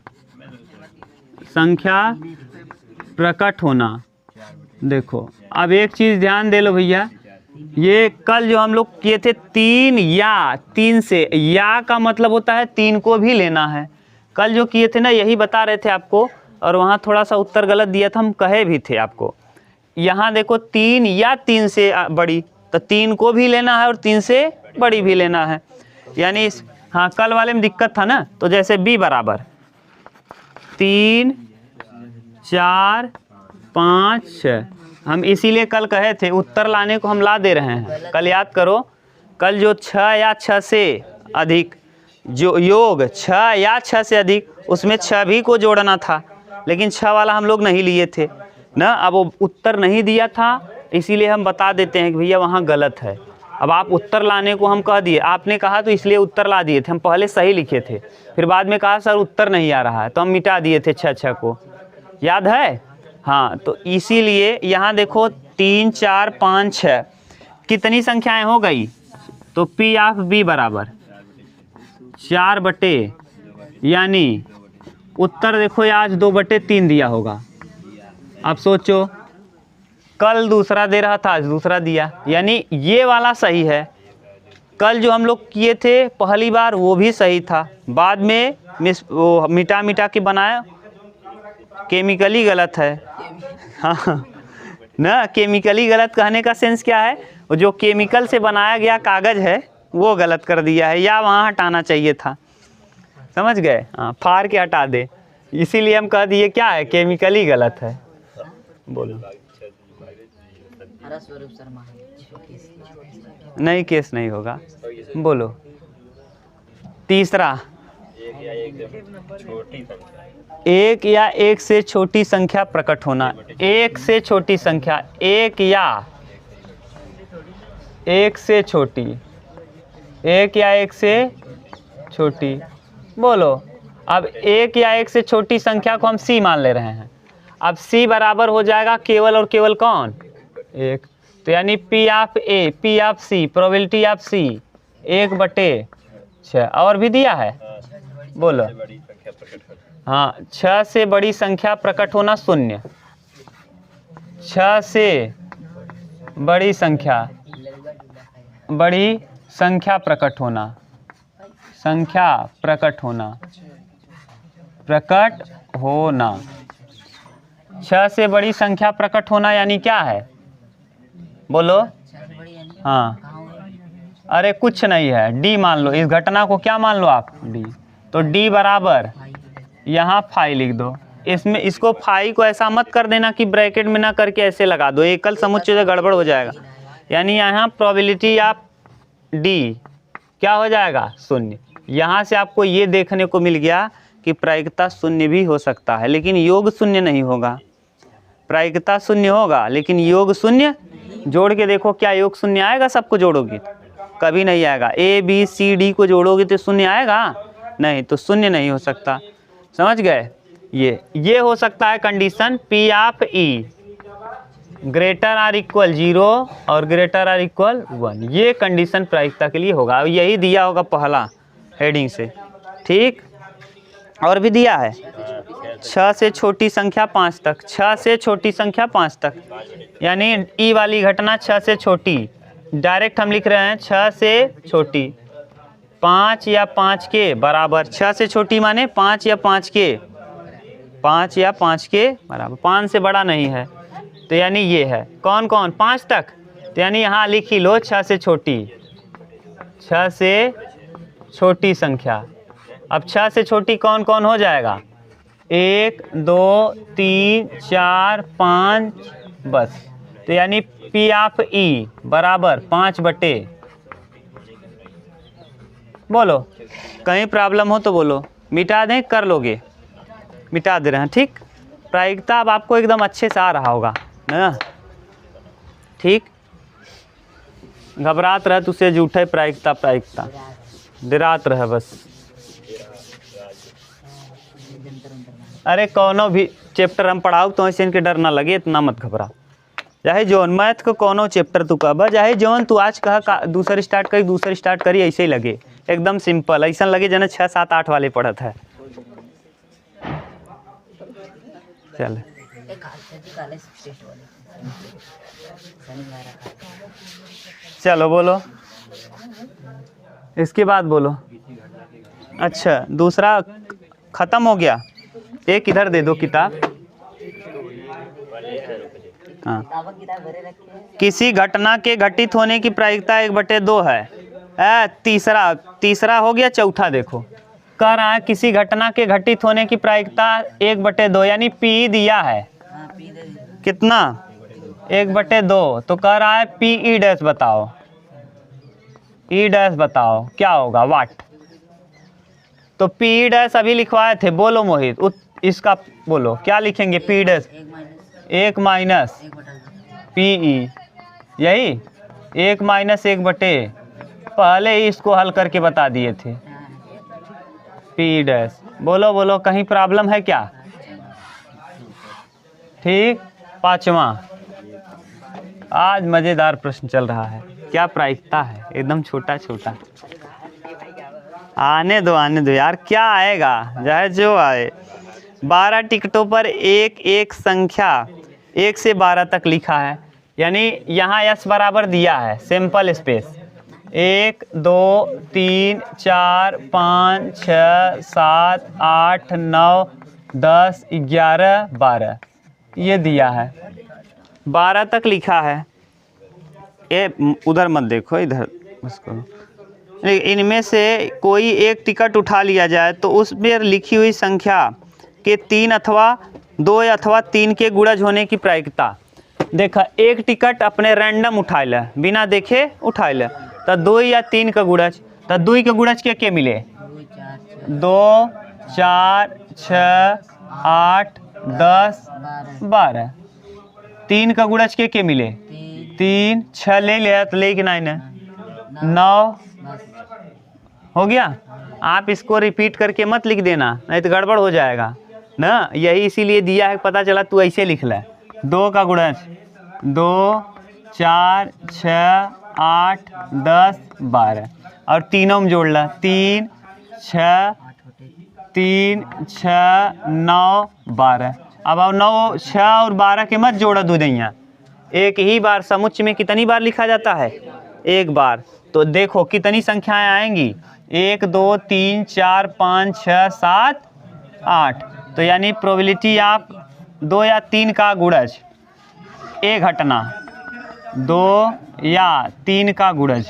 संख्या प्रकट होना। देखो अब एक चीज़ ध्यान दे लो भैया, ये कल जो हम लोग किए थे 3 या 3 से, या का मतलब होता है 3 को भी लेना है। कल जो किए थे ना यही बता रहे थे आपको, और वहाँ थोड़ा सा उत्तर गलत दिया था, हम कहे भी थे आपको। यहाँ देखो 3 या 3 से बड़ी, तो 3 को भी लेना है और 3 से बड़ी भी लेना है। यानी हाँ कल वाले में दिक्कत था ना, तो जैसे b बराबर 3 4 5 6, हम इसीलिए कल कहे थे उत्तर लाने को हम ला दे रहे हैं। कल याद करो, कल जो 6 या 6 से अधिक, जो योग 6 या 6 से अधिक, उसमें 6 भी को जोड़ना था, लेकिन 6 वाला हम लोग नहीं लिए थे ना। अब वो उत्तर नहीं दिया था, इसीलिए हम बता देते हैं कि भैया वहाँ गलत है। अब आप उत्तर लाने को हम कह दिए, आपने कहा तो इसलिए उत्तर ला दिए थे, हम पहले सही लिखे थे, फिर बाद में कहा सर उत्तर नहीं आ रहा है, तो हम मिटा दिए थे 6 को, याद है। हाँ तो इसीलिए यहाँ देखो 3 4 5 6 कितनी संख्याएं हो गई, तो P ऑफ B बराबर 4/, यानी उत्तर देखो आज 2/3 दिया होगा। अब सोचो, कल दूसरा दे रहा था, आज दूसरा दिया, यानी ये वाला सही है। कल जो हम लोग किए थे पहली बार वो भी सही था, बाद में वो मिटा मिटा के बनाया, केमिकली गलत है। हाँ ना, केमिकली गलत कहने का सेंस क्या है, वो जो केमिकल से बनाया गया कागज़ है वो गलत कर दिया है, या वहाँ हटाना चाहिए था, समझ गए। हाँ फाड़ के हटा दे, इसीलिए हम कह दिए क्या है, केमिकली गलत है। बोलो नहीं, केस नहीं होगा। बोलो तीसरा, एक या एक से छोटी संख्या प्रकट होना। एक से छोटी संख्या, एक या एक से छोटी, एक या एक से छोटी। बोलो अब एक या एक से छोटी संख्या को हम C मान ले रहे हैं। अब C बराबर हो जाएगा केवल और केवल कौन, एक। तो यानी P of A, P of C, probability of C 1/6। और भी दिया है, बोलो। हाँ 6 से बड़ी संख्या प्रकट होना 0। 6 से बड़ी संख्या, बड़ी संख्या प्रकट होना, संख्या प्रकट होना, प्रकट होना। 6 से बड़ी संख्या प्रकट होना यानी क्या है, बोलो। हाँ अरे कुछ नहीं है, D मान लो, इस घटना को क्या मान लो आप, D। तो D बराबर यहाँ फाई लिख दो, इसमें इसको फाई को ऐसा मत कर देना कि ब्रैकेट में ना करके ऐसे लगा दो, एकल समुच्चय से गड़बड़ हो जाएगा। यानी यहाँ प्रोबेबिलिटी ऑफ D क्या हो जाएगा, 0। यहाँ से आपको ये देखने को मिल गया कि प्रायिकता 0 भी हो सकता है, लेकिन योग 0 नहीं होगा। प्रायिकता 0 होगा लेकिन योग 0, जोड़ के देखो क्या योग 0 आएगा, सबको जोड़ोगे कभी नहीं आएगा। A B C D को जोड़ोगे तो 0 आएगा नहीं, तो 0 नहीं हो सकता, समझ गए। ये हो सकता है condition P of E greater or equal 0 और ग्रेटर आर इक्वल 1, ये कंडीशन प्रायिकता के लिए होगा। यही दिया होगा पहला हेडिंग से, ठीक। और भी दिया है 6 से छोटी संख्या 5 तक, 6 से छोटी संख्या 5 तक, यानी ई वाली घटना 6 से छोटी, डायरेक्ट हम लिख रहे हैं 6 से छोटी, 5 या 5 के बराबर। 6 से छोटी माने 5 या 5 के, 5 या 5 के बराबर, 5 से बड़ा नहीं है, तो यानी ये है कौन कौन 5 तक, तो यानी यहाँ लिख ही लो 6 से छोटी, 6 से छोटी संख्या। अब 6 से छोटी कौन कौन हो जाएगा, 1 2 3 4 5 बस। तो यानी P ऑफ E बराबर 5/, बोलो कहीं प्रॉब्लम हो तो बोलो, मिटा दें, कर लोगे, मिटा दे रहे हैं, ठीक। प्रायिकता अब आपको एकदम अच्छे से आ रहा होगा ना, ठीक। घबरात रह तुझसे झूठे प्रायिकता प्रायिकता डरात रह बस। अरे कोनो भी चैप्टर हम पढ़ाओ तो ऐसे इनके डर ना लगे, इतना मत घबरा। चाहे जौन मैथ को कोनो चैप्टर तू कह चाहे जौन तू आज कहा दूसरी स्टार्ट करी ऐसे ही लगे एकदम सिंपल, ऐसा लगे जना 6, 7, 8 वाले पढ़त है। चल चलो बोलो, इसके बाद बोलो। अच्छा दूसरा खत्म हो गया, एक इधर दे दो किताब। हाँ, किसी घटना के घटित होने की प्रायिकता 1/2 है। तीसरा हो गया, चौथा देखो कह रहा है किसी घटना के घटित होने की प्रायिकता 1/2 यानी पी दिया है कितना 1/2, तो कह रहा है पी ई डैश बताओ, ई डैश बताओ क्या होगा वाट। तो पी ई डैश अभी लिखवाए थे, बोलो मोहित इसका बोलो क्या लिखेंगे। P dash 1 minus P E, यही 1 माइनस 1/, पहले ही इसको हल करके बता दिए थे। पी डैश बोलो बोलो, कहीं प्रॉब्लम है क्या? ठीक। पांचवा, आज मजेदार प्रश्न चल रहा है, क्या प्रायिकता है, एकदम छोटा छोटा। आने दो यार, क्या आएगा चाहे जो आए। 12 टिकटों पर एक संख्या 1 से 12 तक लिखा है, यानी यहाँ यस बराबर दिया है, सिंपल स्पेस 1 2 3 4 5 6 7 8 9 10 11 12 ये दिया है, 12 तक लिखा है। ये उधर मत देखो, इधर उसको। इनमें से कोई एक टिकट उठा लिया जाए तो उसमें लिखी हुई संख्या के 3 अथवा 2 अथवा 3 के गुणज होने की प्रायिकता। देखा, एक टिकट अपने रैंडम उठा ले, बिना देखे उठा ले, तो 2 या 3 का गुणज, तो 2 के गुणज के मिले 2 4 6 8 10 12, 3 का गुणज के मिले 3 6 ले लिया तो लेकिन 9 हो गया। आप इसको रिपीट करके मत लिख देना, नहीं तो गड़बड़ हो जाएगा ना, यही इसीलिए दिया है, पता चला तू ऐसे लिख ले। 2 का गुणज 2 4 6 8 10 12 और तीनों में जोड़ ला 3 6 9 12। अब 9 6 और 12 के मत जोड़ा दूधिया, एक ही बार समुच्चय में कितनी बार लिखा जाता है, एक बार। तो देखो कितनी संख्याएं आएंगी, 1 2 3 4 5 6 7 8, तो यानी प्रोबेबिलिटी आप 2 या 3 का गुणज, एक घटना 2 या 3 का गुणज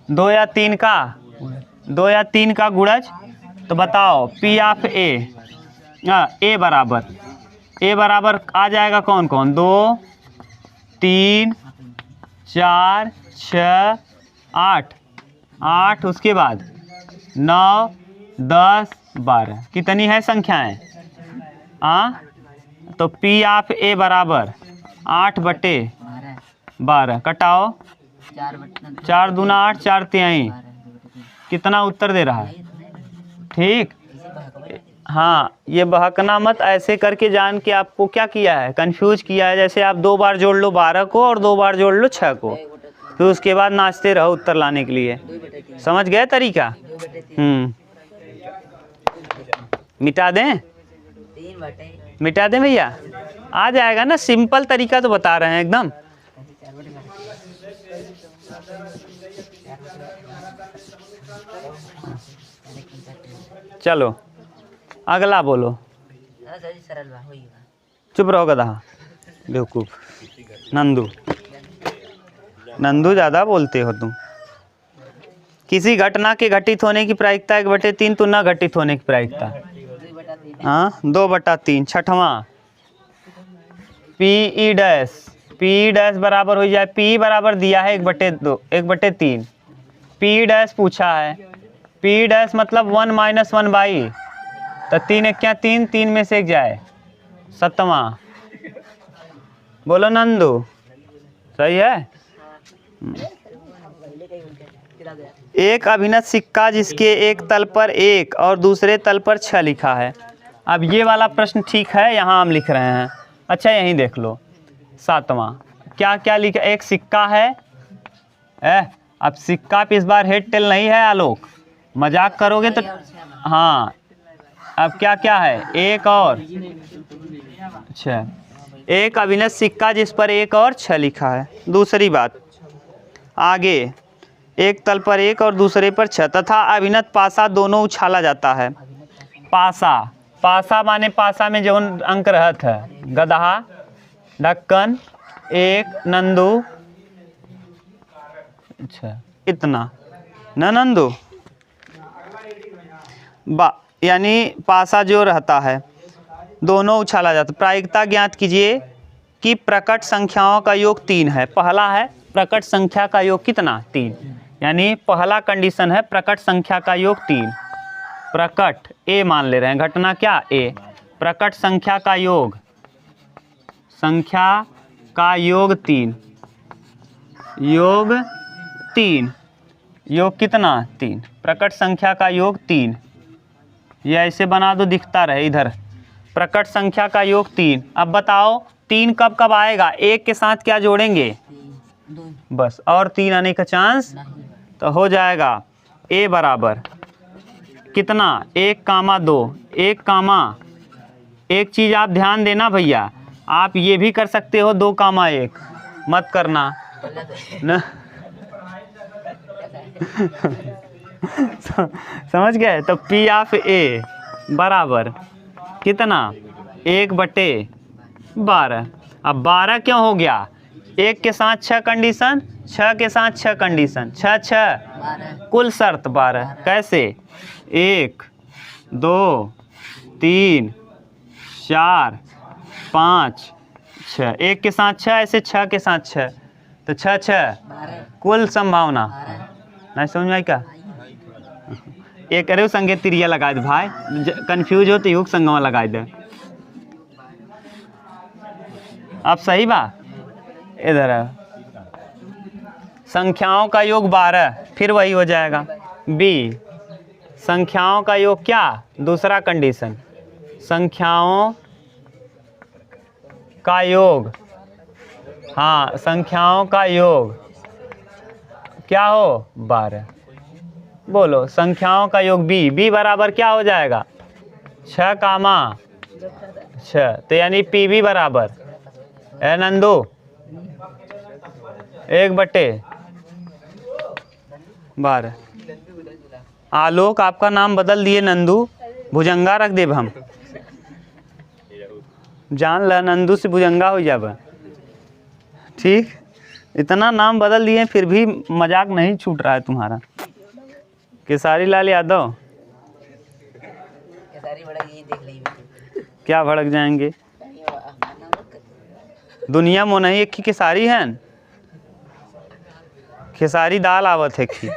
2 या 3 का गुणज। तो बताओ पी ऑफ ए बराबर आ जाएगा कौन कौन, 2 3 4 6 8, उसके बाद 9 10 12, कितनी है संख्याएं। तो पी ऑफ ए बराबर 8/12, कटाओ 4 दूना 8 4 तिहाई, कितना उत्तर दे रहा है। ठीक। हाँ, ये बहकना मत, ऐसे करके जान के आपको क्या किया है, कंफ्यूज किया है। जैसे आप 2 बार जोड़ लो 12 को और 2 बार जोड़ लो 6 को, फिर उसके बाद नाचते रहो उत्तर लाने के लिए। समझ गए तरीका। मिटा दें भैया, आ जाएगा ना, सिंपल तरीका तो बता रहे हैं एकदम। चलो अगला बोलो। चुप रहो गधा, बेवकूफ। नंदू ज़्यादा बोलते हो तुम। किसी घटना के घटित होने की प्रायिकता 1/3 तो न घटित होने की प्रायिकता 2/3। छठवां, पी ई डैश बराबर हो जाए, पी बराबर दिया है 1/3, पी डैश पूछा है, पी डैश मतलब 1 - 1/, तो 3 1 क्या 3 में से 1 जाए। 7वां, बोलो नंदू, सही है। एक अभिनत सिक्का जिसके एक तल पर 1 और दूसरे तल पर 6 लिखा है। अब ये वाला प्रश्न ठीक है, यहाँ हम लिख रहे हैं। अच्छा यहीं देख लो 7वां, क्या क्या लिखा, एक सिक्का है। अब सिक्का पे इस बार हेड टेल नहीं है आलोक, मजाक करोगे तो। हाँ अब क्या क्या है, 1 और 6। एक अभिनत सिक्का जिस पर 1 और 6 लिखा है। दूसरी बात आगे, एक तल पर 1 और दूसरे पर 6 तथा अभिनत पासा दोनों उछाला जाता है। पासा, पासा माने पासा में जो अंक रहत है, गदहा, ढक्कन, 1 नंदू, अच्छा इतना न नंदू यानी पासा जो रहता है दोनों उछाला जाता है। प्रायिकता ज्ञात कीजिए कि प्रकट संख्याओं का योग 3 है। पहला है प्रकट संख्या का योग कितना, 3, यानी पहला कंडीशन है प्रकट संख्या का योग 3। प्रकट ए मान ले रहे हैं, घटना क्या ए, प्रकट संख्या का योग, संख्या का योग 3, योग 3, योग कितना 3, प्रकट संख्या का योग 3। ये ऐसे बना दो दिखता रहे इधर, प्रकट संख्या का योग 3। अब बताओ 3 कब कब आएगा, 1 के साथ क्या जोड़ेंगे, बस, और 3 आने का चांस, तो हो जाएगा ए बराबर कितना 1,2, 1, चीज़ आप ध्यान देना भैया, आप ये भी कर सकते हो 2,1, मत करना न। समझ गए। तो पी ऑफ ए बराबर कितना 1/12। अब 12 क्यों हो गया, 1 के साथ 6 कंडीशन, 6 के साथ 6 कंडीशन, 6 6 कुल शर्त 12। कैसे 1 2 3 4 5 6, 1 के साथ 6, ऐसे 6 के साथ 6, तो 6 6 कुल संभावना। नहीं समझ में आई क्या, एक अरे संगे तिरिया लगा दे भाई, कंफ्यूज हो तो युग संगमा लगा दे। अब सही बा, इधर है संख्याओं का योग 12, फिर वही हो जाएगा। बी संख्याओं का योग क्या, दूसरा कंडीशन, संख्याओं का योग, हाँ संख्याओं का योग क्या हो 12। बोलो संख्याओं का योग बी बराबर क्या हो जाएगा 6, 6, तो यानी पी बी बराबर है नंदू 1/12। आलोक आपका नाम बदल दिए नंदू, भुजंगा रख देब हम, जान ल नंदू से भुजंगा हो जाब। ठीक, इतना नाम बदल दिए फिर भी मजाक नहीं छूट रहा है तुम्हारा। केसारी लाल यादव, क्या भड़क जाएंगे, दुनिया में नहीं एक ही केसारी है, खेसारी दाल आवत है की,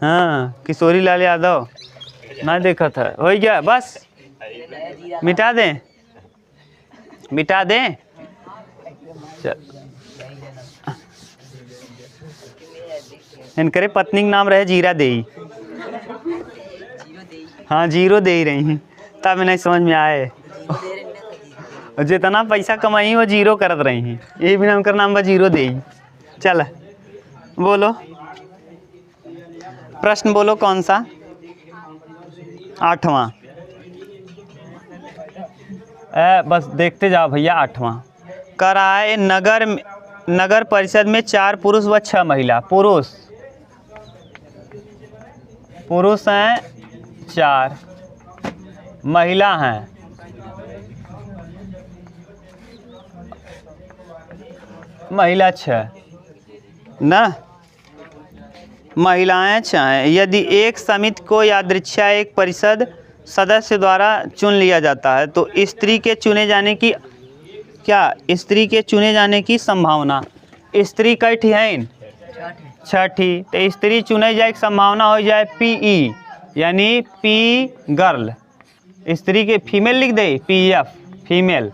हाँ किशोरी लाल यादव ना देखा था, हो गया बस, मिटा दें, मिटा दें। चल इनकरे पत्नी का नाम रहे जीरा देई, हाँ जीरो दे ही रही, तब नहीं समझ में आए, जितना पैसा कमाई वो जीरो करत रही, ये भी नाम कर नाम बा जीरो दे। चल बोलो प्रश्न, बोलो कौन सा, 8वां, बस देखते जाओ भैया। 8वां, कराए नगर परिषद में 4 पुरुष व 6 महिला। पुरुष हैं 4, महिला हैं महिला 6 ना, महिलाएं 6 हैं। यदि एक समिति को यादृच्छा एक परिषद सदस्य द्वारा चुन लिया जाता है तो स्त्री के चुने जाने की स्त्री के चुने जाने की संभावना, स्त्री कई ठी है 6, तो स्त्री चुने जाए की संभावना हो जाए PE, यानी P गर्ल, स्त्री के फीमेल लिख दे PF फीमेल,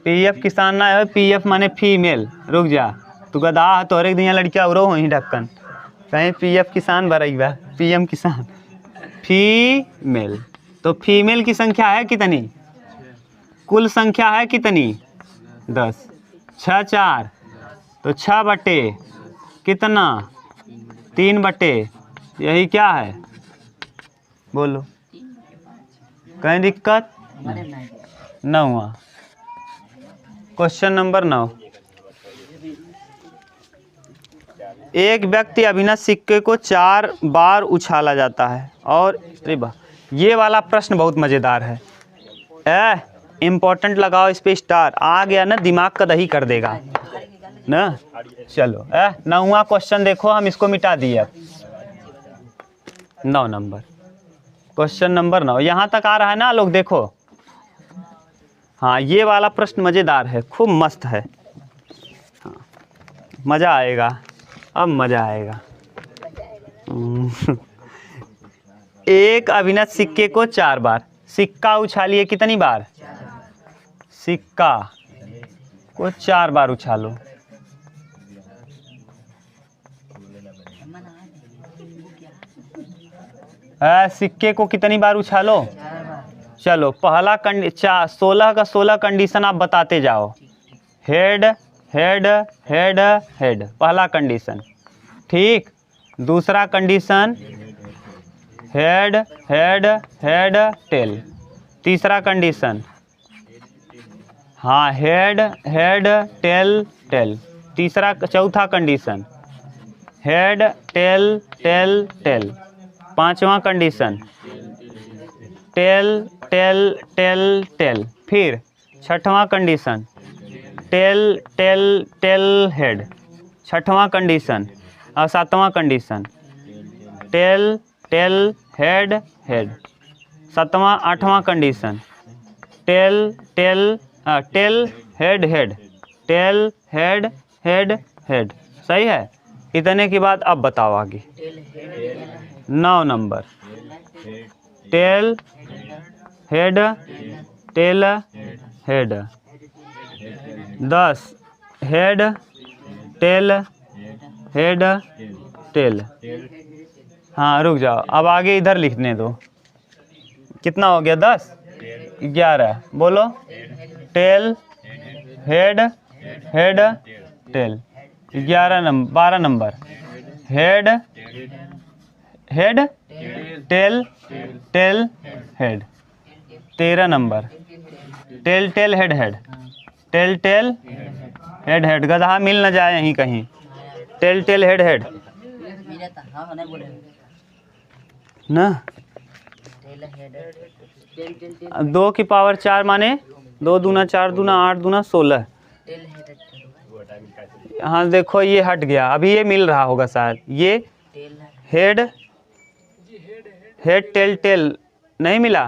PF किसान ना है, PF माने फीमेल। रुक जा, तू गधा है तो एक दिन लड़किया उरो वहीं ढक्कन कहीं PF किसान भरई बा, PM किसान फीमेल। तो फीमेल की संख्या है कितनी, कुल संख्या है कितनी 10, 6 4 तो 6 बटे कितना 3 बटे, यही क्या है बोलो, कहीं दिक्कत न हुआ। क्वेश्चन नंबर 9, एक व्यक्ति अभिनव सिक्के को 4 बार उछाला जाता है और अरे वाह, ये वाला प्रश्न बहुत मज़ेदार है। इम्पोर्टेंट लगाओ इस पे स्टार, आ गया ना दिमाग का दही कर देगा ना। चलो 9वां क्वेश्चन देखो, हम इसको मिटा दिए अब। 9 नंबर, क्वेश्चन नंबर 9 यहाँ तक आ रहा है ना लोग, देखो। हाँ ये वाला प्रश्न मज़ेदार है, खूब मस्त है। हाँ मज़ा आएगा, अब मज़ा आएगा। एक अभिनव सिक्के को 4 बार, सिक्का उछालिए कितनी बार, सिक्का को 4 बार उछालो। सिक्के को कितनी बार उछालो, चलो पहला 16 का 16 कंडीशन आप बताते जाओ। हेड हेड हेड हेड पहला कंडीशन, ठीक। दूसरा condition head head head tail. तीसरा कंडीशन हाँ हेड हेड टेल टेल। चौथा condition head tail tail tail. पांचवा condition tail tail tail tail. फिर छठवां condition tail tail tail head. छठवां कंडीशन और सातवां condition tail tail head head. सातवां आठवां condition tail tail tail head head, tail head head head. सही है। इतने के बाद अब बताओ आगे। 9 number tail head tail head. 10 head tail head tell. हाँ रुक जाओ, अब आगे इधर लिखने दो। कितना हो गया 10 11 बोलो। Tail head head tail. 12 number head head tail tail head. 13 number tail tail head head, tail tail head head. गधा मिल न जाए यहीं कहीं। टेल टेल हेड हेड ना। 2 की पावर 4 माने 2 दूना 4 दूना 8 दूना 16। हाँ देखो ये हट गया, अभी ये मिल रहा होगा शायद। ये हेड हेड टेल टेल नहीं मिला।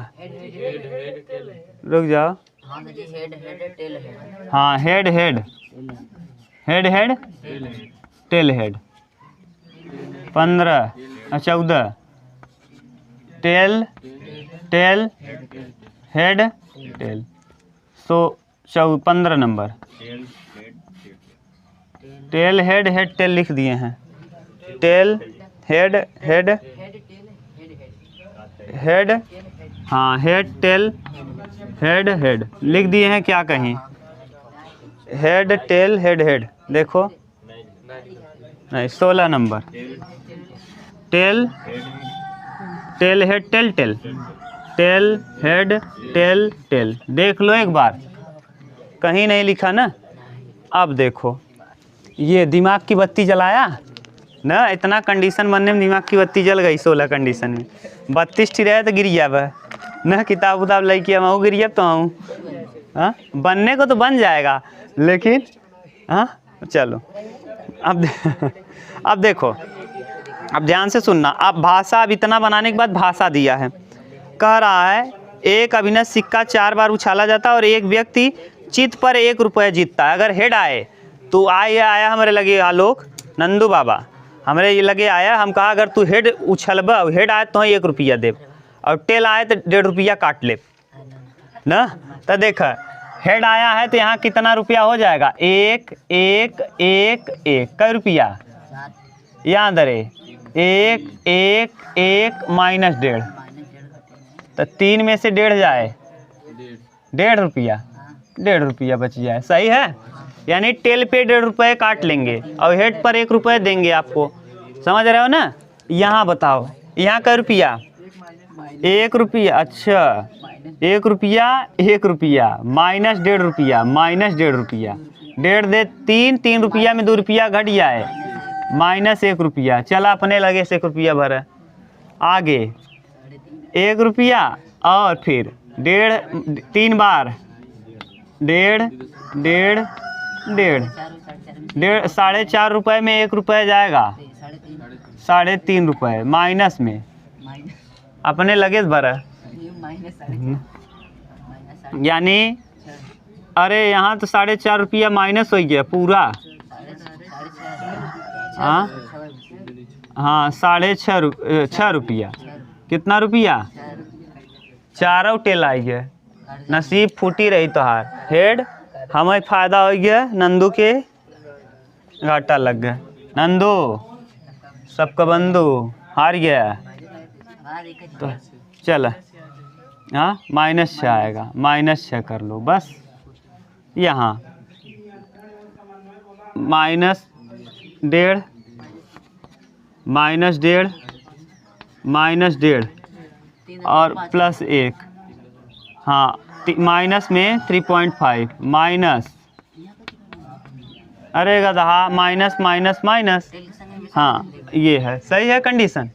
रुक जाओ। हाँ head head head head tail head. 15 14 tail tail head tail. 15 number tail head head tail लिख दिए हैं। Tail head head head. हाँ हेड टेल हेड हेड लिख दिए हैं। क्या कहीं हेड टेल हेड हेड देखो नहीं। 16 number tail tail head tail tail, tail head tail tail. देख लो एक बार, कहीं नहीं लिखा ना। अब देखो ये दिमाग की बत्ती जलाया ना। इतना कंडीशन बनने में दिमाग की बत्ती जल गई। 16 कंडीशन में 32 ठी रहे तो गिर जाब ना। किताब उताब लेके मैं गिर जाब तो आऊँ। हाँ बनने को तो बन जाएगा, लेकिन हाँ चलो अब देखो, अब ध्यान से सुनना। अब भाषा, अब इतना बनाने के बाद भाषा दिया है। कह रहा है एक अभिनव सिक्का 4 बार उछाला जाता है और एक व्यक्ति चित पर 1 रुपया जीतता है। अगर हेड आए तो आया हमारे लगे आलोक नंदू बाबा हमारे ये लगे आया। हम कहा अगर तू हेड उछलबा, हेड आए तो 1 रुपया दे, और टेल आए तो 1.5 रुपया काट ले ना। तो देख हेड आया है तो यहाँ कितना रुपया हो जाएगा? एक एक एक एक, कई रुपया यहाँ दरे? एक एक एक माइनस 1.5, तो 3 में से 1.5 जाए, 1.5 रुपया, 1.5 रुपया बच जाए। सही है, यानी टेल पे 1.5 रुपये काट लेंगे और हेड पर 1 रुपये देंगे आपको। समझ रहे हो ना? यहाँ बताओ, यहाँ कई रुपया? 1 रुपया। अच्छा, 1 रुपया, 1 रुपया माइनस 1.5 रुपया, माइनस 1.5 रुपया, 1.5 दे 3, 3 रुपया में 2 रुपया घट जाए, माइनस 1 रुपया। चला अपने लगे से 1 रुपया भर। आगे 1 रुपया और फिर 1.5, 3 बार 1.5 1.5 1.5, 4.5 रुपये में 1 रुपया जाएगा, 3.5 रुपये माइनस में अपने लगे भर। यानी अरे यहाँ तो 4.5 रुपया माइनस हो गया पूरा। हाँ हाँ, 6.5 रुपया। कितना रुपया? 4 टेल आई गया। नसीब फूटी रही तोहार। हेड हमें फायदा हो गया, नंदू के घाटा लग गया। नंदू सबका बंधु हार गया तो चल, हाँ -6 आएगा, -6 कर लो बस। यहाँ -1.5 -1.5 और +1, हाँ माइनस में 3.5 माइनस, अरे गधा माइनस माइनस माइनस, हाँ ये है। सही है कंडीशन।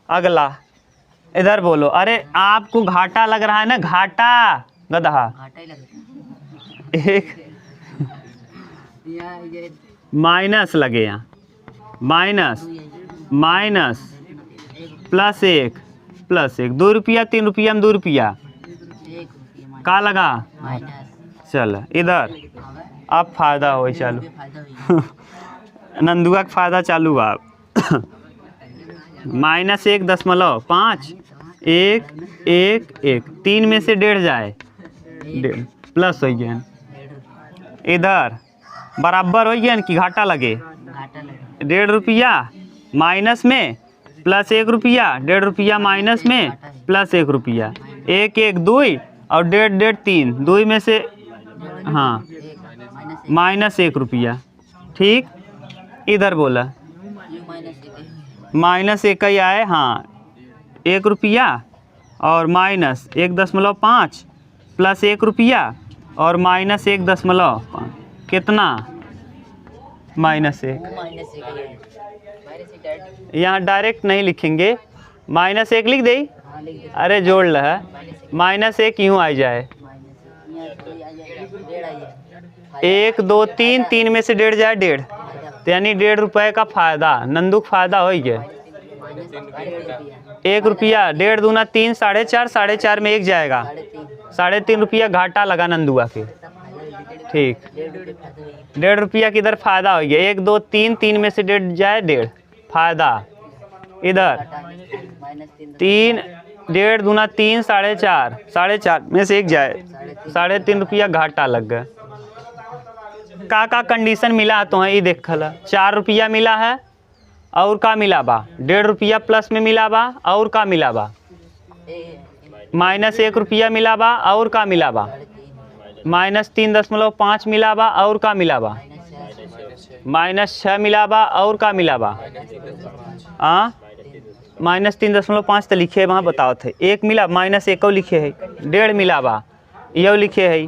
अगला इधर बोलो। अरे आपको घाटा लग रहा है ना, घाटा गधा। एक माइनस लगे यहाँ, माइनस माइनस +1 +1, 2 रुपया 3 रुपया में 2 रुपया का लगा। चल इधर अब फायदा हो चालू। नंदुआ का फायदा चालू हुआ। -1.5, 1 1 1, 3 में से 1.5 जाए, 1.5 प्लस हो गया। इधर बराबर हो गया कि घाटा लगे? 1.5 रुपया माइनस में +1 रुपया, 1.5 रुपया माइनस में +1 रुपया, 1 1 2 और 1.5 1.5 3, 2 में से हाँ -1 रुपया। ठीक, इधर बोला -1 ही आए। हाँ 1 रुपया और -1.5 +1 रुपया और -1.5, कितना? -1। यहाँ डायरेक्ट नहीं लिखेंगे, -1 लिख दे। अरे जोड़ ल है, -1 यूँ आ जाए, 1 2 3, 3 में से 1.5 जाए 1.5, तो यानी 1.5 रुपये का फायदा। नंदू का फायदा हो गया। 1 रुपया, 1.5 दूना 3, 4.5, 4.5 में 1 जाएगा, 3.5 रुपया घाटा लगा नंदुआ के। ठीक, 1.5 रुपया किधर फायदा हो गया। 1 2 3, 3 में से 1.5 जाए 1.5 फायदा। इधर 3, 1.5 दूना 3, 4.5 में से 1 जाए, 3.5 रुपया घाटा लग गया। का कंडीशन मिला तो है ये देख ला। 4 रुपया मिला है और का मिला बा, 1.5 रुपया प्लस में मिला बा और का मिला बा, -1 रुपया मिला बा और का मिला बा, -3.5 मिला बा और का मिला बा, -6 मिला बा और का मिला बा। -3.5 तो लिखे वहाँ बताओ थे। 1 मिला, -1 को लिखे है, 1.5 मिला बा यो लिखे है,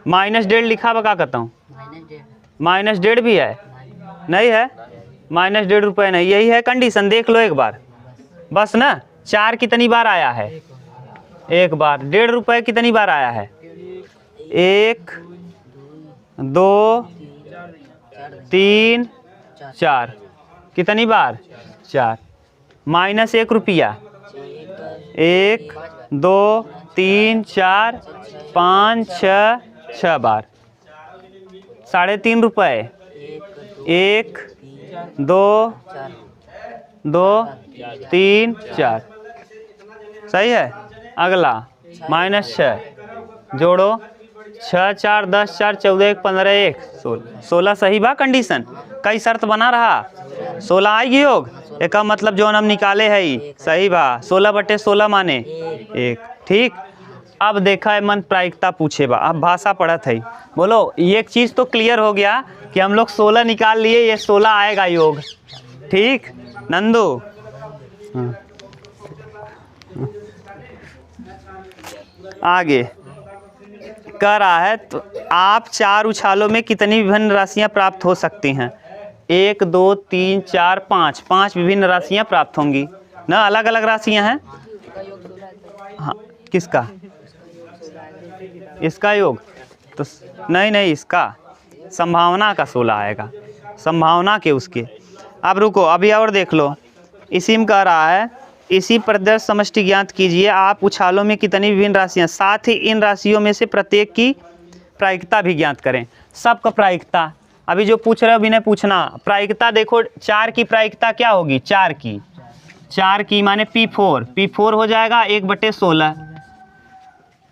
-1.5 लिखा बा। का कहता हूँ -1.5 भी है, नहीं है -1.5 रुपये नहीं। यही है कंडीशन, देख लो एक बार बस ना। 4 कितनी बार आया है? 1 बार। 1.5 रुपये कितनी बार आया है? 1 2 3 4, कितनी बार? 4। -1 रुपया 1 2 3 4 5 6 बार। 3.5 रुपये 1 2 2 3 4। सही है। अगला -6 जोड़ो, 6 4 10 4 14 1 15 1 16 16 सही बा कंडीशन। कई शर्त बना रहा 16 आएगी योग, एक मतलब जो हम निकाले है ही सही बा। 16/16 माने 1। ठीक, अब देखा है मन प्रायिकता पूछे बा, अब भाषा पढ़त है। बोलो ये एक चीज़ तो क्लियर हो गया कि हम लोग 16 निकाल लिए, ये 16 आएगा योग। ठीक नंदू, आगे कह रहा है तो आप 4 उछालों में कितनी विभिन्न राशियां प्राप्त हो सकती हैं? 1 2 3 4 5 5 विभिन्न राशियां प्राप्त होंगी ना, अलग अलग राशियां हैं। हाँ किसका? इसका योग तो नहीं, इसका संभावना का 16 आएगा, संभावना के उसके। अब रुको अभी और देख लो, इसी में कह रहा है इसी प्रदर्श समष्टि ज्ञात कीजिए। आप उछालों में कितनी विभिन्न राशियां, साथ ही इन राशियों में से प्रत्येक की प्रायिकता भी ज्ञात करें। सबका प्रायिकता अभी जो पूछ रहे हो अभी नहीं पूछना। प्रायिकता देखो 4 की प्रायिकता क्या होगी? 4 की माने P4 हो जाएगा 1/16।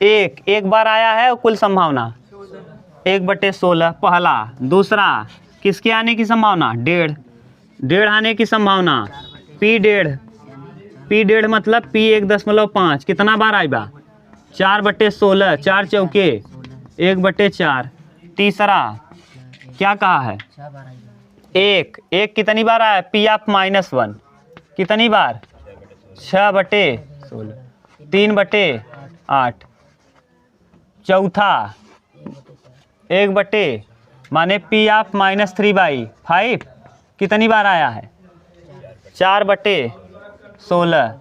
एक बार आया है कुल संभावना 1/16 पहला। दूसरा किसके आने की संभावना? 1.5 आने की संभावना P1.5 मतलब P1.5 कितना बार आई बा? 4/16 4 चौके 1/4। तीसरा क्या कहा है? एक कितनी बार आया? P(-1) कितनी बार? 6/16 3/8। चौथा 1 माने P(-3/5) कितनी बार आया है? 4/16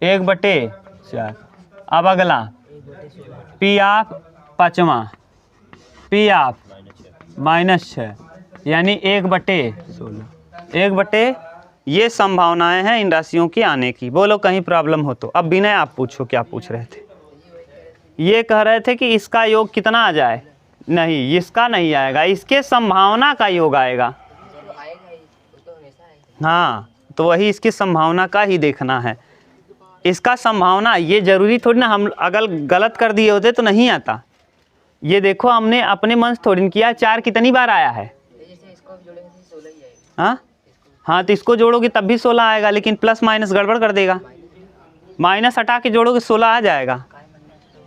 1/4। अब अगला P(5) P(-6) यानी 1/16 1/। ये संभावनाएं हैं इन राशियों की आने की। बोलो कहीं प्रॉब्लम हो तो। अब विनय आप पूछो, क्या पूछ रहे थे? ये कह रहे थे कि इसका योग कितना आ जाए? नहीं, इसका नहीं आएगा, इसके संभावना का योग आएगा। हाँ तो वही इसकी संभावना का ही देखना है। इसका संभावना ये जरूरी थोड़ी ना हम अगर गलत कर दिए होते तो नहीं आता। ये देखो हमने अपने मन से थोड़ी किया। 4 कितनी बार आया है? हाँ तो इसको जोड़ोगे तब भी 16 आएगा, लेकिन प्लस माइनस गड़बड़ कर देगा। माइनस हटा के जोड़ोगे 16 आ जाएगा।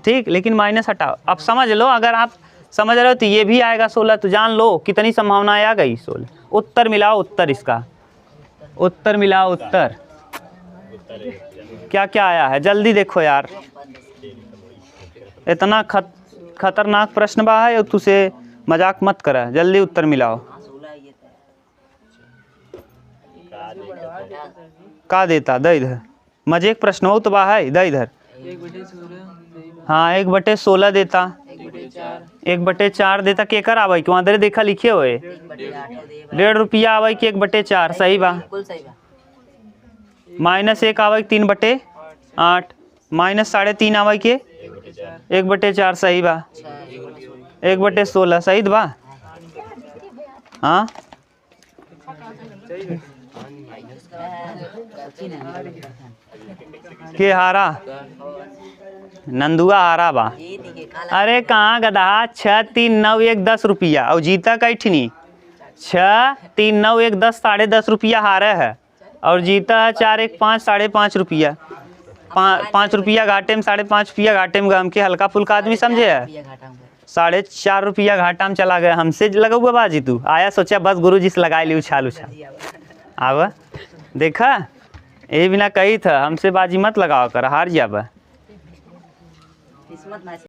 ठीक, लेकिन माइनस हटाओ। अब समझ लो, अगर आप समझ रहे हो तो ये भी आएगा 16, तो जान लो कितनी संभावना आ गई 16। उत्तर मिलाओ, उत्तर इसका उत्तर मिलाओ। उत्तर क्या क्या आया है जल्दी देखो यार। इतना खतरनाक प्रश्न बा है, तुझे मजाक मत कर, जल्दी उत्तर मिलाओ। का देता दे इधर, मजे प्रश्न हो तो बा है, दे इधर। हाँ 1/16 देता, 1/4 देता। केकर आवे कि वहाँ देखा लिखे हुए 1.5 रुपया आवे कि 1/4 सही बा। -1 आवे 3/8, -3.5 आवे के 1/4 सही बा। 1/16 सही बा। हाँ के हारा? नंदुआ हारा बा। अरे कहाँ गधा? 6 3 9 1 10 रुपया और जीता कैठनी 6 3 9 1 10 10.5 रुपया हारे है और जीता है 4 1 5 5.5 रुपया। 5 रुपया घाटे में, 5.5 रुपया घाटे में। गम के हल्का फुल्का आदमी समझे है। 4.5 रुपया घाटा में चला गया। हमसे लगा हुआ बाजी तू आया, सोचा बस गुरुजी से लगा ली उछाल आवा। देखा ये बिना कही था हमसे बाजी मत लगाओ कर, हार जाब।